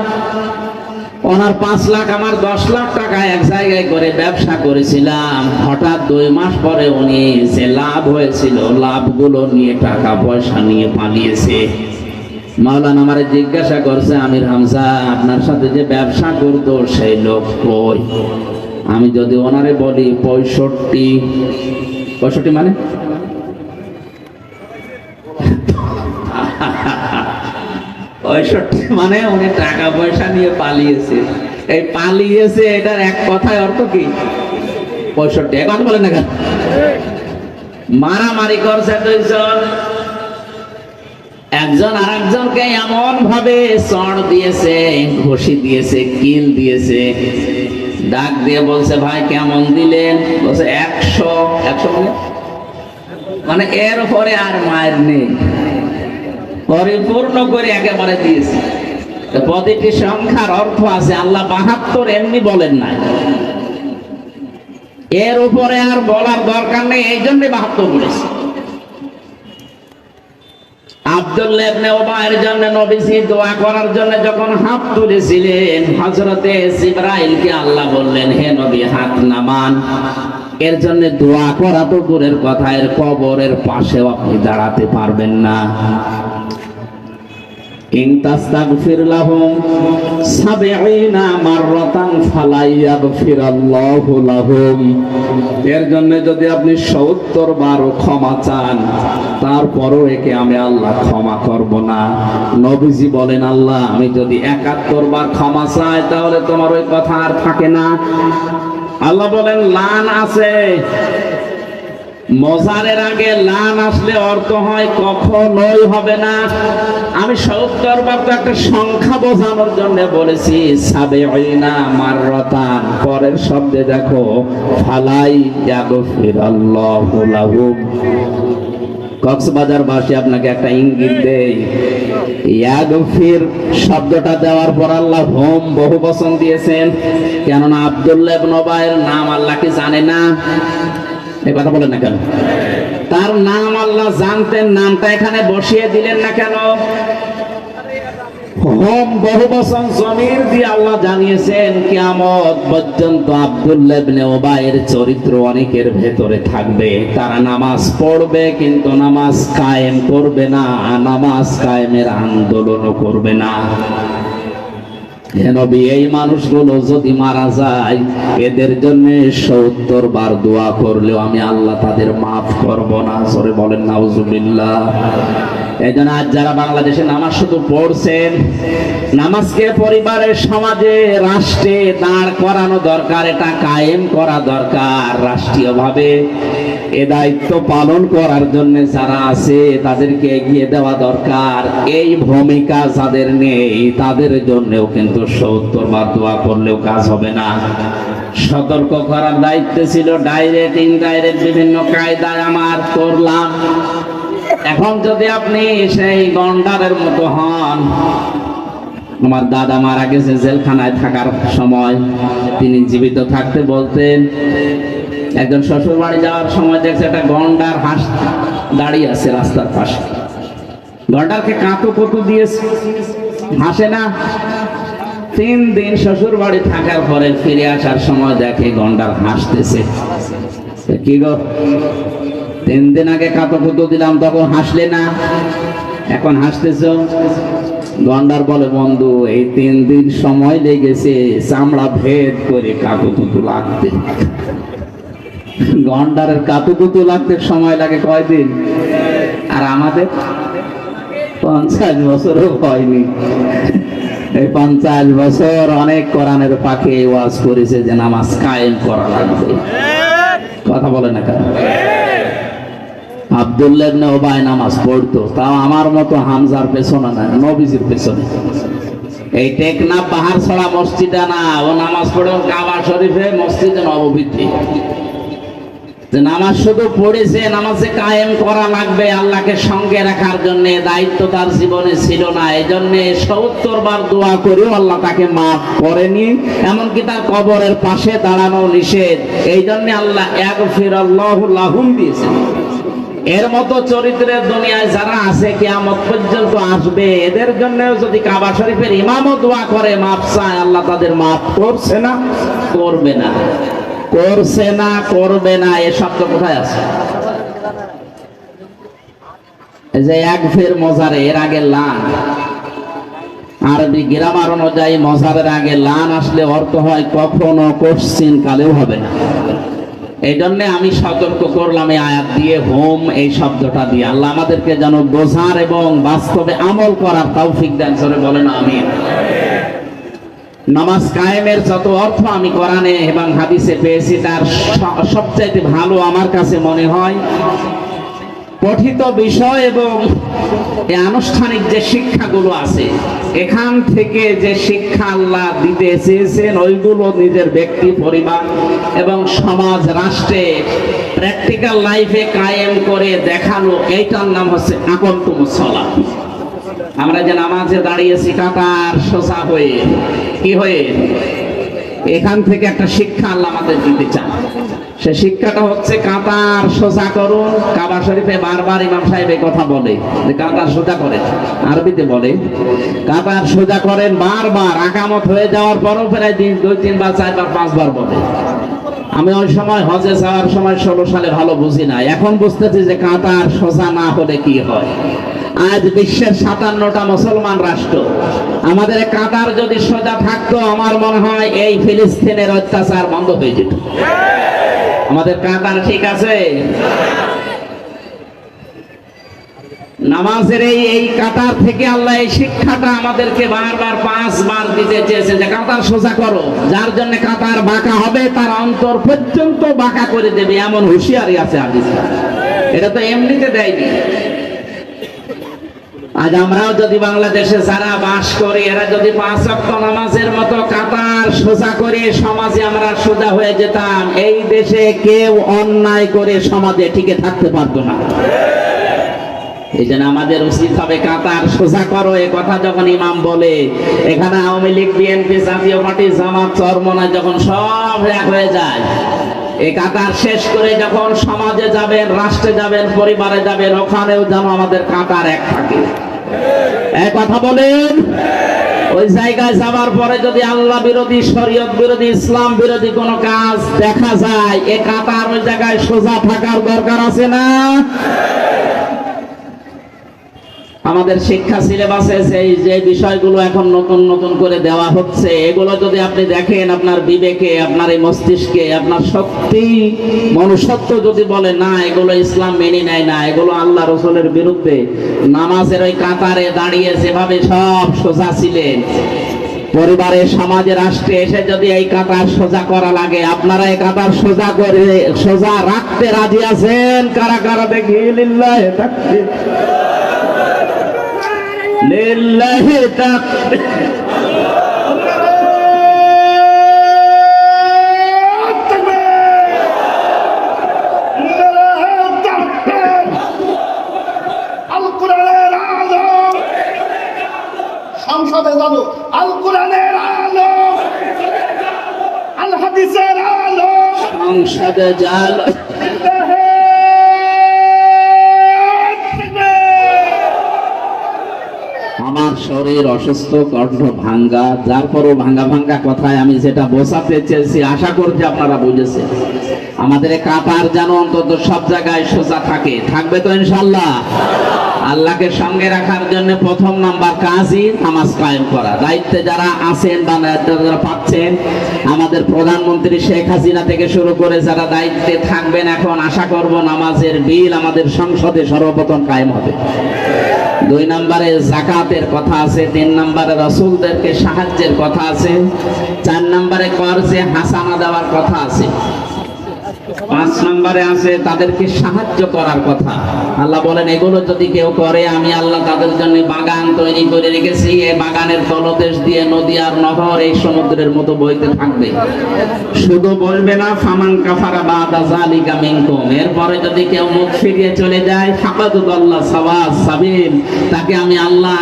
ওনার 5 লাখ আমার 10 লাখ টাকা এক জায়গায় করে ব্যবসা করেছিলাম, হঠাৎ 2 মাস পরে উনি যে লাভ হয়েছিল লাভগুলো নিয়ে টাকা পয়সা নিয়ে পালিয়েছে। মাওলানা আমারে জিজ্ঞাসা করছে, আমির হামজা আপনার সাথে যে ব্যবসা করতো সেই লোক কই? আমি যদি ওনারে বলি 65 মানে মানে উনি টাকা পয়সা নিয়ে পালিয়েছে। এই পালিয়েছে এটার এক কথায় অর্থ কি? 65। এখন বলেন না কেন? মারামারি করছে দুইজন, একজন আর একজনকে এমন ভাবে চড় দিয়েছে, ঘষি দিয়েছে, কিল দিয়েছে। ডাক দিয়ে বলছে, ভাই কেমন দিলেন? বলছে 100। 100 মানে এর উপরে আর মায়ের নেই, পরিপূর্ণ করে একেবারে দিয়েছে। প্রতিটি সংখ্যার অর্থ আছে, আল্লাহ 72 এমনি বলেন নাই, এর উপরে আর বলার দরকার নেই, এই জন্য 72 বলেছে। আব্দুল্লাহ ইবনে উবাইর জন্য নবীজি দোয়া করার জন্য যখন হাত তুলেছিলেন, হযরতে জিবরাইলকে আল্লাহ বললেন, হে নবী হাত নামান। এর জন্য দোয়া করা তো দূরের কথা, এর কবরের পাশেও আপনি দাঁড়াতে পারবেন না। ইন তাস্তাগফির লাহুম 70 মাররাতান ফালা ইয়াগফিরাল্লাহু লাহুম। এর জন্য যদি আপনি 70 বার ক্ষমা চান, তারপরও একে আমি আল্লাহ ক্ষমা করব না। নবীজি বলেন, আল্লাহ আমি যদি 71 বার ক্ষমা চাই তাহলে তোমার ওই কথা আর থাকে না। আল্লাহ বলেন, লান আছে, মজারের আগে লান আসলে অর্থ হয় কখনোই হবে না। আমি 70 বার তো একটা সংখ্যা বোঝানোর জন্য বলেছি, 70 মাররাতান। পরের শব্দে দেখো, ফালাই ইয়াগফিরাল্লাহু লাহুম। কক্সবাজারবাসী আপনাকে একটা ইঙ্গিত দেই, ইয়াগফির শব্দটা দেওয়ার পর আল্লাহ হোম বহু বচন দিয়েছেন, কেননা আব্দুল্লাহ ইবনে উবাইর নাম আল্লাহ কি জানে না? এই কথা বলেন না কেন? তার নাম আল্লাহ জানতেন, নামটা এখানে বসিয়ে দিলেন না কেন? হোম বহু বচন জমির দিয়ে আল্লাহ জানিয়েছেন, কিয়ামত পর্যন্ত আব্দুল্লাহ ইবনে উবাইয়ের চরিত্র অনেকের ভেতরে থাকবে। তারা নামাজ পড়বে কিন্তু নামাজ কায়েম করবে না, নামাজ কায়েমের আন্দোলনও করবে না। নবী এই মানুষগুলো যদি মারা যায়, এদের জন্য 70 বার দোয়া করলেও আমি আল্লাহ তাদের মাফ করব না। জোরে বলেন নাউজুবিল্লাহ। এই জন্য আজ যারা বাংলাদেশে নামাজ শুধু পড়ছেন, নামাজকে পরিবারের, সমাজে, রাষ্ট্রে দাঁড় করানো দরকার, এটা কায়েম করা দরকার। রাষ্ট্রীয়ভাবে এ দায়িত্ব পালন করার জন্য যারা আছে তাদেরকে এগিয়ে দেওয়া দরকার। এই ভূমিকা যাদের নেই তাদের জন্যও কিন্তু 70 বার দোয়া করলেও কাজ হবে না। সতর্ক করার দায়িত্ব ছিল, ডাইরেক্ট ইনডাইরেক্ট বিভিন্ন কায়দায় আমার করলাম। এখন যদি আপনি সেই গন্ডারের মতো হন, আমার দাদা মারা গেছে জেলখানায় থাকার সময়, তিনি জীবিত থাকতে বলতেন, একজন শ্বশুর বাড়ি যাওয়ার সময় দেখছে একটা গন্ডার হাঁস দাঁড়িয়ে আছে রাস্তার পাশে। গন্ডারকে কাঁতো কতু দিয়েছে, হাসে না। 3 দিন শ্বশুর বাড়ি থাকার পরে ফিরে আসার সময় দেখে গন্ডার হাসতেছে। কি গো, 3 দিন আগে কাঁতো কতু দিলাম তখন হাসলে না, এখন হাসতেছ? গন্ডার বলে, বন্ধু এই 3 দিন সময় লেগেছে চামড়া ভেদ করে কাতুকুতু লাগতে। গন্ডারের কাতুকুতু লাগতে সময় লাগে কয়দিন, আর আমাদের 50 বছরও হয়নি। এই 50 বছর অনেক কোরআনের পাখি ওয়াজ করেছে যে নামাজ কায়েম করা লাগবে। কথা বলে না কেন? আব্দুল্লাহ ইবনে উবাই নামাজ পড়তো, তাও আমার মতো হামজার পেছনে না, নবীজির পেছনে। এই টেকনাফ পাহাড় ছড়া মসজিদে না, ও নামাজ পড়ে কাবা শরীফে, মসজিদে নববীতে। যে নামাজ শুধু পড়েছে, নামাজে কায়েম করা লাগবে আল্লাহকে সঙ্গে রাখার জন্য, দায়িত্ব তার জীবনে ছিল না। এই জন্য 70 বার দোয়া করেও আল্লাহ তাকে মাফ করেনি, এমনকি তার কবরের পাশে দাঁড়ানো নিষেধ। এই জন্য আল্লাহ ইয়াগফিরাল্লাহু লাহুম দিয়েছেন। এর মতো চরিত্রের দুনিয়ায় যারা আছে কিয়ামত পর্যন্ত আসবে, এদের জন্য যদি কাবা শরীফের ইমামও দোয়া করে, মাফ চায়, আল্লাহ তাদের মাফ করছে না, করবে না, করছে না, করবে না। এ শব্দ কোথায় আছে? এই যে এক ফের মজারে, এর আগে লান, আরবি গ্রামার অনুযায়ী মজারের আগে লান আসলে অর্থ হয় কখনো, কোশ্চিন কালেও হবে না। এই জন্য আমি সতর্ক করলাম এই আয়াত দিয়ে, হোম এই শব্দটা দিয়ে। আল্লাহ আমাদেরকে যেন বোঝার এবং বাস্তবে আমল করার তৌফিক দেন, জোরে বলেন আমিন। নামাজ কায়েমের যত অর্থ আমি কোরআনে এবং হাদিসে পেয়েছি, তার সবচাইতে ভালো আমার কাছে মনে হয় পঠিত বিষয় এবং এই আনুষ্ঠানিক যে শিক্ষাগুলো আছে, এখান থেকে যে শিক্ষা আল্লাহ দিতে চেয়েছেন, ওইগুলো নিজের ব্যক্তি, পরিবার এবং সমাজ, রাষ্ট্রে প্র্যাকটিক্যাল লাইফে কায়েম করে দেখানো, এইটার নাম হচ্ছে আকামতুস সালাহ। আমরা যে নামাজে দাঁড়িয়েছি কাতার সোজা হয়ে, কি হয়ে, এখান থেকে একটা শিক্ষা আল্লাহ আমাদের দিতে চান। সে শিক্ষাটা হচ্ছে কাতার সোজা করুন। কাবা শরীফে বারবার ইমাম সাহেব এই কথা বলে যে কাতার সোজা করেন, আরবিতে বলে কাতার সোজা করেন বারবার, আকামত হয়ে যাওয়ার পরও প্রায় 2-3 বার 4 বার 5 বার বলে। আমি ওই সময় হজে যাওয়ার সময় 16 সালে ভালো বুঝি না, এখন বুঝতেছি যে কাতার সোজা না হলে কি হয়। আজ বিশ্বের 57টা মুসলমান রাষ্ট্র, আমাদের কাতার যদি সোজা থাকতো, আমার মনে হয় এই ফিলিস্তিনের অত্যাচার বন্ধ হয়ে যেত। আমাদের কাতার ঠিক আছে। নামাজের এই কাতার থেকে আল্লাহ এই শিক্ষাটা আমাদেরকে বারবার 5 বার দিতে চেয়েছেন যে কাতার সোজা করো। যার জন্য কাতার বাঁকা হবে, তার অন্তর পর্যন্ত বাঁকা করে দেবে, এমন হুঁশিয়ারি আছে হাদিসে। এটা তো এমনিতে দেয়নি। আজ আমরাও যদি বাংলাদেশে যারা বাস করি, এরা যদি 5 ওয়াক্ত নামাজের মতো কাতার সোজা করে সমাজে আমরা সোজা হয়ে যেতাম, এই দেশে কেউ অন্যায় করে সমাজে টিকে থাকতে পারতো না। এই জন্য আমাদের উচিত হবে কাতার সোজা করো। এ কথা যখন ইমাম বলে, এখানে আওয়ামী লীগ, বিএনপি, জাতীয় পার্টি, জামাত, চরমনায় যখন সব এক হয়ে যায়, এই কাতার শেষ করে যখন সমাজে যাবেন, রাষ্ট্রে যাবেন, পরিবারে যাবেন, ওখানেও যেন আমাদের কাতার এক থাকে। এক কথা বলেন। ওই জায়গায় যাওয়ার পরে যদি আল্লাহ বিরোধী, শরীয়ত বিরোধী, ইসলাম বিরোধী কোনো কাজ দেখা যায়, এ কাতার ওই জায়গায় সোজা থাকার দরকার আছে না? আমাদের শিক্ষা সিলেবাসে যে বিষয়গুলো এখন নতুন নতুন করে দেওয়া হচ্ছে, এগুলো যদি আপনি দেখেন, আপনার বিবেকে, আপনার এই মস্তিষ্কে, আপনার সত্যি মনুষ্যত্ব যদি বলে না এগুলো ইসলাম মেনে নেয় না, এগুলো আল্লাহ রসুলের বিরুদ্ধে, নামাজের ওই কাতারে দাঁড়িয়ে যেভাবে সব সোজা ছিলেন, পরিবারে, সমাজে, রাষ্ট্রে এসে যদি এই কাতার সোজা করা লাগে, আপনারা এই কাতার সোজা করে সোজা রাখতে রাজি আছেন? কারা কারা দেখি লিল্লাহি তাকবীর, লিল্লাহি তাকবীর। সংসদে যাবো, আল কোরআনের আলো, আল হাদিসের আলো, সংসদে যাল। আমার শরীর অসুস্থ, কণ্ঠ ভাঙ্গা, যার পরও ভাঙ্গা ভাঙ্গা কথায় আমি যেটা বোঝাতে চেয়েছি, আশা করছি আপনারা বুঝেছেন। আমাদের কাতার যেন অন্তত সব জায়গায় সোজা থাকে, থাকবে তো ইনশাআল্লাহ। আল্লাহকে সঙ্গে রাখার জন্য প্রথম নাম্বার কাজই নামাজ কায়েম করা। দায়িত্বে যারা আছেন বা যারা পাচ্ছেন, আমাদের প্রধানমন্ত্রী শেখ হাসিনা থেকে শুরু করে যারা দায়িত্বে থাকবেন, এখন আশা করব নামাজের বিল আমাদের সংসদে সর্বপ্রথম কায়েম হবে। 2 নম্বরে যাকাতের কথা আছে, 3 নম্বরে রাসূলদেরকে সাহায্যের কথা আছে, 4 নম্বরে কর্জে হাসানা দেওয়ার কথা আছে, 5 নম্বরে আছে তাদেরকে সাহায্য করার কথা। আল্লাহ বলেন এগুলো যদি কেউ করে, আমি আল্লাহ তাদের জন্য বাগান তৈরি করে রেখেছি, এই বাগানের তলদেশ দিয়ে নদী আর নহর এই সমুদ্রের মতো বইতে থাকবে। শুধু বলবে না ফামান কাফারা বাদা যালিকা মিনকুম, এরপরে যদি কেউ মুখ ফিরিয়ে চলে যায়, ফাকাদুল্লাহ সাওয়াস সাবিল, তাকে আমি আল্লাহ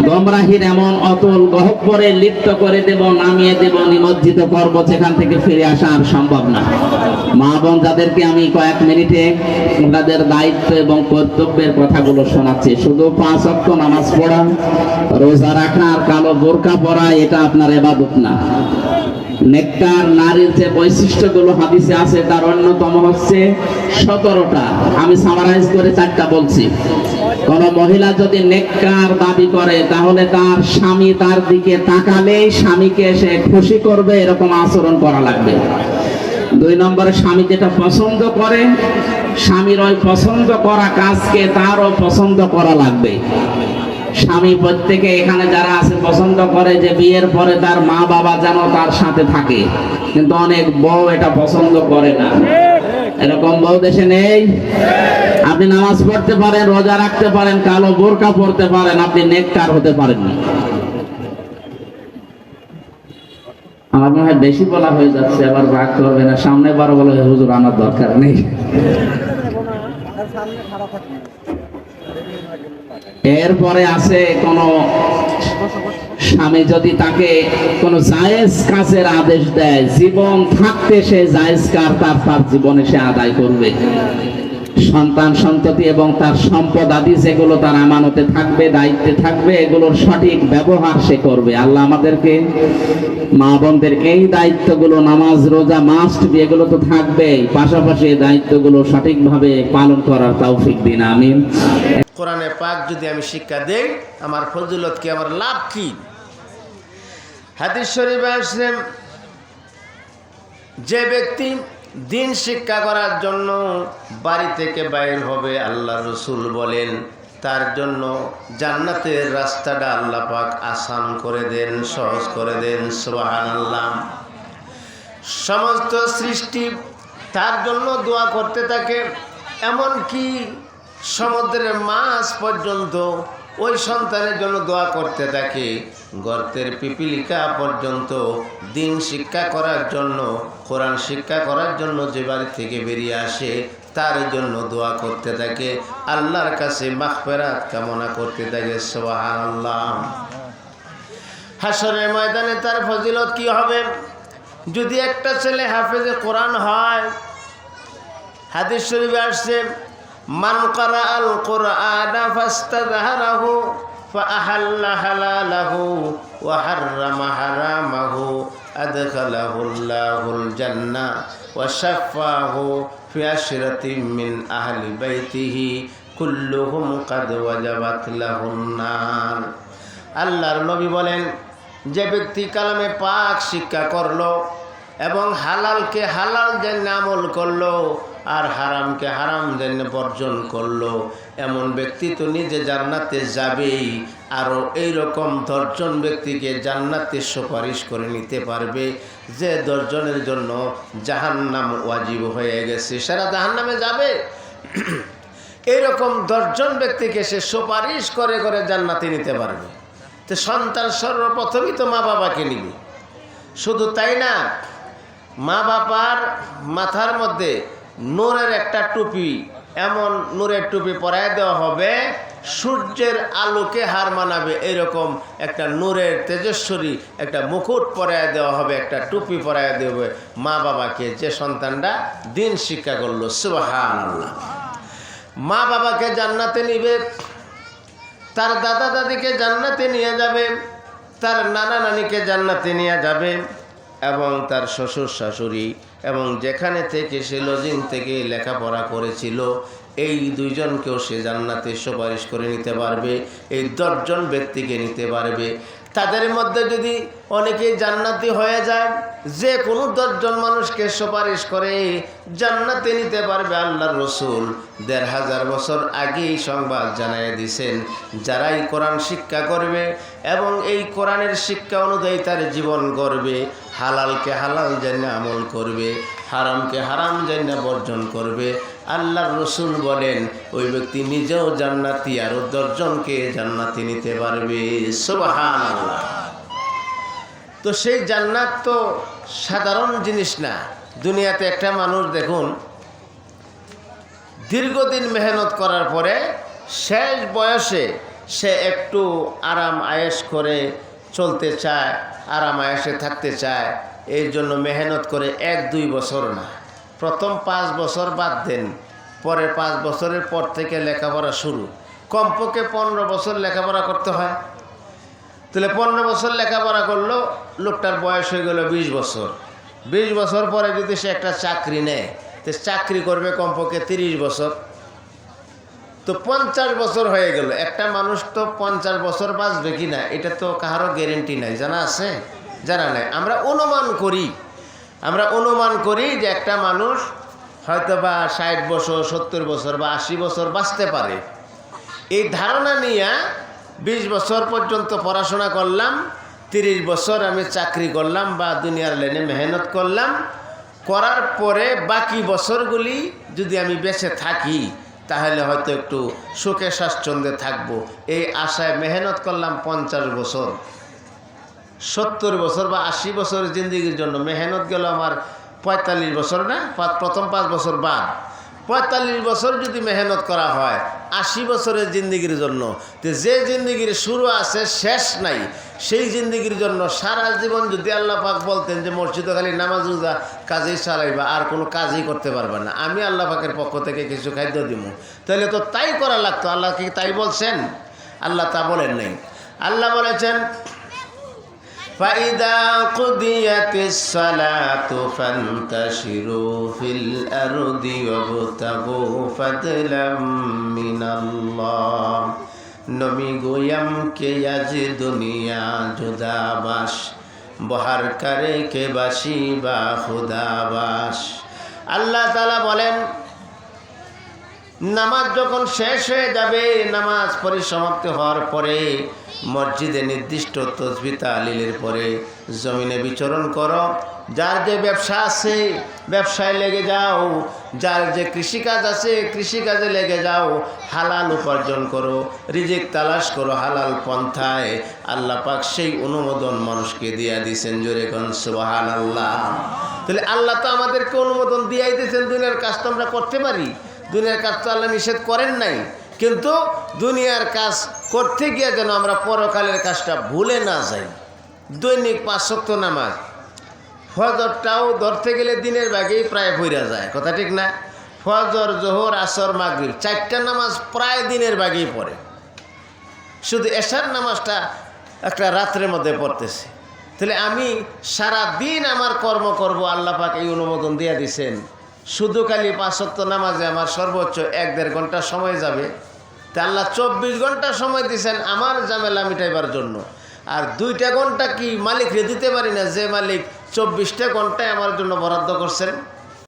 গোমরাহির এমন অতল গহ্বরে লিপ্ত করে দেব, নামিয়ে দেব, নিমজ্জিত করব, যেখান থেকে ফিরে আসা আর সম্ভব না। মা বোন যাদেরকে আমি কয়েক মিনিটে তাদের দায়িত্ব এবং কর্তব্যের কথাগুলো শোনাচ্ছি, শুধু 5 ওয়াক্ত নামাজ পড়া, রোজা রাখা আর কালো বোরকা পরা এটা আপনার ইবাদত না। নেককার নারীর যে বৈশিষ্ট্যগুলো হাদিসে আছে তার অন্যতম হচ্ছে 17টা। আমি সামারাইজ করে 4টা বলছি। কোন মহিলা যদি নেককার দাবি করে তাহলে তার স্বামী তার দিকে তাকালেই স্বামীকে সে খুশি করবে এরকম আচরণ করা লাগবে। 2 নম্বরে স্বামী যেটা পছন্দ করে স্বামীর ওই পছন্দ করা কাজকে তারও পছন্দ করা লাগবে। স্বামী প্রত্যেকে এখানে যারা আছে পছন্দ করে যে বিয়ের পরে তার মা বাবা যেন তার সাথে থাকে, কিন্তু অনেক বউ এটা পছন্দ করে না। এরকম বউ দেশে নেই? আপনি নামাজ পড়তে পারেন, রোজা রাখতে পারেন, কালো বোরকা পড়তে পারেন, আপনি নেককার হতে পারেননি। আমার মনে হয় বেশি বলা হয়ে যাচ্ছে, আবার রাগ করবে না, সামনে বারো বলে হুজুর আমার দরকার নেই। এরপরে আছে কোন স্বামী যদি তাকে কোন জায়েজ কাজের আদেশ দেয়, জীবন থাকতে সে জায়েজ কাজ তার জীবনে সে আদায় করবে। সন্তান সন্ততি এবং তার সম্পদ আদি যেগুলো তার আমানতে থাকবে, দায়িত্বে থাকবে, এগুলোর সঠিক ব্যবহার সে করবে। আল্লাহ আমাদেরকে মা বোনদের এই দায়িত্বগুলো, নামাজ রোজা মাস্ট বি, এগুলো তো থাকবেই, পাশাপাশি এই দায়িত্বগুলো সঠিকভাবে পালন করার তৌফিক দিন, আমিন। কোরআনে পাক যদি আমি শিক্ষা দেই, আমার ফজিলত কি, আমার লাভ কি? হাদিস শরীফে আসছে, যে ব্যক্তি দিন শিক্ষা করার জন্য বাড়ি থেকে বাইর হবে, আল্লাহ রসুল বলেন তার জন্য জান্নাতের রাস্তাটা আল্লাহ পাক আসান করে দেন, সহজ করে দেন। সুবহানাল্লাহ। সমস্ত সৃষ্টি তার জন্য দোয়া করতে থাকে, এমনকি সমুদ্রের মাছ পর্যন্ত ওই সন্তানের জন্য দোয়া করতে থাকে। গর্তের পিপিলিকা পর্যন্ত দিন শিক্ষা করার জন্য, কোরআন শিক্ষা করার জন্য যে বাড়ি থেকে বেরিয়ে আসে তার জন্য দোয়া করতে থাকে, আল্লাহর কাছে মাগফিরাত কামনা করতে থাকে। সুবহানাল্লাহ। হাশরের ময়দানে তার ফজিলত কি হবে? যদি একটা ছেলে হাফেজে কোরআন হয়, হাদিস শরীফে আসছে, মান ক্বারাআল কুরআনা ফাস্তাযহারাহু ফাআহাল্লা হালালাহু ওয়া হাররামা হারামাহু আদখালাহুল্লাহুল জান্নাহ ওয়া শাফাহু ফি আশরাতিন মিন আহলি বাইতিহি কুল্লুহুম কাদ ওয়াজাবাত লাহুন নার। আল্লাহর নবী বলেন, যে ব্যক্তি কালামে পাক শিক্ষা করলো এবং হালালকে হালাল জেনে আমল করলো আর হারামকে হারাম জেনে বর্জন করলো, এমন ব্যক্তি তো নিজে জান্নাতে যাবেই, আরও এইরকম 10 জন ব্যক্তিকে জান্নাতে সুপারিশ করে নিতে পারবে, যে 10 জনের জন্য জাহান্নাম ওয়াজিব হয়ে গেছে, সারা জাহান্নামে যাবে। এইরকম 10 জন ব্যক্তিকে সে সুপারিশ করে করে জান্নাতে নিতে পারবে। তো সন্তান সর্বপ্রথমই তো মা বাবাকে নিবে। শুধু তাই না, মা বাবার মাথার মধ্যে নূরের একটা টুপি, এমন নূরের টুপি পরায় দেওয়া হবে, সূর্যের আলোকে হার মানাবে এরকম একটা নূরের তেজস্বরী একটা মুকুট পরায় দেওয়া হবে, একটা টুপি পরায় দেবে মা বাবাকে, যে সন্তানটা দিন শিক্ষা করলো। সুবহানাল্লাহ। মা বাবাকে জান্নাতে নিবে, তার দাদা দাদিকে জান্নাতে নিয়ে যাবে, তার নানা নানিকে জান্নাতে নিয়ে যাবে, এবং তার শ্বশুর শাশুড়ি এবং যেখানে থেকে সে লজিং থেকে লেখাপড়া করেছিল এই 2 জনকেও সে জান্নাতে সুপারিশ করে নিতে পারবে। এই 10 জন ব্যক্তিকে নিতে পারবে। তাদের মধ্যে যদি অনেকে জান্নাতি হয়ে যায়, যে কোনো 10 জন মানুষকে সুপারিশ করে জান্নাতে নিতে পারবে। আল্লাহর রসুল 1500 বছর আগেই সংবাদ জানিয়ে দিয়েছেন, যারাই কোরআন শিক্ষা করবে এবং এই কোরআনের শিক্ষা অনুযায়ী তার জীবন গড়বে, হালালকে হালাল জেনে আমল করবে, হারামকে হারাম জেনে বর্জন করবে, আল্লাহর রসুল বলেন ওই ব্যক্তি নিজেও জান্নাতি, আরও 10 জনকে জান্নাতি নিতে পারবে। সুবহানাল্লাহ। তো সেই জান্নাত তো সাধারণ জিনিস না। দুনিয়াতে একটা মানুষ দেখুন, দীর্ঘদিন মেহনত করার পরে শেষ বয়সে সে একটু আরাম আয়েশ করে চলতে চায়, আরাম আয়েশে থাকতে চায়, এই জন্য মেহনত করে 1-2 বছর না, প্রথম 5 বছর বাদ দেন, পরে 5 বছরের পর থেকে লেখাপড়া শুরু। কমপক্ষে 15 বছর লেখাপড়া করতে হয়। তাহলে 15 বছর লেখাপড়া করলো, লোকটার বয়স হয়ে গেল 20 বছর। 20 বছর পরে যদি সে একটা চাকরি নেয়, তো চাকরি করবে কমপক্ষে 30 বছর, তো 50 বছর হয়ে গেল। একটা মানুষ তো 50 বছর বাঁচবে কি না এটা তো কারো গ্যারেন্টি নাই, জানা আছে? জানা নাই। আমরা অনুমান করি যে একটা মানুষ হয়তো বা 60 বছর, 70 বছর বা 80 বছর বাঁচতে পারে। এই ধারণা নিয়ে 20 বছর পর্যন্ত পড়াশোনা করলাম, 30 বছর আমি চাকরি করলাম বা দুনিয়ার লাইনে মেহনত করলাম, করার পরে বাকি বছরগুলি যদি আমি বেঁচে থাকি তাহলে হয়তো একটু সুখে স্বাচ্ছন্দ্যে থাকবো, এই আশায় মেহনত করলাম 50 বছর। 70 বছর বা 80 বছর জিন্দিগির জন্য মেহনত গেল আমার 45 বছর না, প্রথম 5 বছর বাদ। 45 বছর যদি মেহনত করা হয় 80 বছরের জিন্দিগির জন্য, তো যে জিন্দিগির শুরু আছে শেষ নাই, সেই জিন্দিগির জন্য সারা জীবন যদি আল্লাহ পাক বলতেন যে মসজিদে খালি নামাজ রোজা কাজেই চালাইবা, আর কোনো কাজই করতে পারবে না, আমি আল্লাহ পাকের পক্ষ থেকে কিছু খাদ্য দিব, তাহলে তো তাই করা লাগতো। আল্লাহ কি তাই বলছেন? আল্লাহ তা বলেন নাই। আল্লাহ বলেছেন فَإِذَا قُضِيَتِ الصَّلَاةُ فَانْتَشِرُوا فِي الْأَرْضِ وَابْتَغُوا فَضْلًا مِنَ اللَّهِ নবী গোয়াম কে আজ দুনিয়া জুদাবাস, বহার করে কে বাসি বা খুদাবাস। আল্লাহ তাআলা বলেন নামাজ যখন শেষ হয়ে যাবে, নামাজ পরিসমাপ্তি হওয়ার পরে মসজিদে নির্দিষ্ট তাসবিহ তাহলিলের পরে জমিনে বিচরণ করো। যার যে ব্যবসা আছে ব্যবসায় লেগে যাও, যার যে কৃষিকাজ আছে কৃষিকাজে লেগে যাও, হালাল উপার্জন করো, রিজিক তালাশ করো হালাল পন্থায়। আল্লাহ পাক সেই অনুমোদন মানুষকে দিয়া দিয়েছেন। জোরে কোন সুবহানাল্লাহ। তাহলে আল্লাহ তো আমাদেরকে অনুমোদন দিয়াই দিয়েছেন, দুনিয়ার কাজ তো আমরা করতে পারি, দুনিয়ার কাজ তো আল্লাহ নিষেধ করেন নাই। কিন্তু দুনিয়ার কাজ করতে গিয়ে যেন আমরা পরকালের কাজটা ভুলে না যাই। দৈনিক 5 ওয়াক্ত নামাজ, ফজরটাও ধরতে গেলে দিনের ভাগেই প্রায় পড়া যায়, কথা ঠিক না? ফজর, জোহর, আসর, মাগরিব 4টা নামাজ প্রায় দিনের ভাগেই পড়ে। শুধু এশার নামাজটা একটা রাত্রের মধ্যে পড়তেছে। তাহলে আমি সারা দিন আমার কর্ম করব, আল্লাহ পাক এই অনুমোদন দিয়ে দিয়েছেন। শুধু খালি 5 ওয়াক্ত নামাজে আমার সর্বোচ্চ 1-1.5 ঘন্টা সময় যাবে। তা আল্লাহ 24 ঘন্টা সময় দিয়েছেন আমার ঝামেলা মিটাইবার জন্য। আর 2টা ঘন্টা কি মালিকরে দিতে পারি না, যে মালিক 24টা ঘন্টায় আমার জন্য বরাদ্দ করছেন?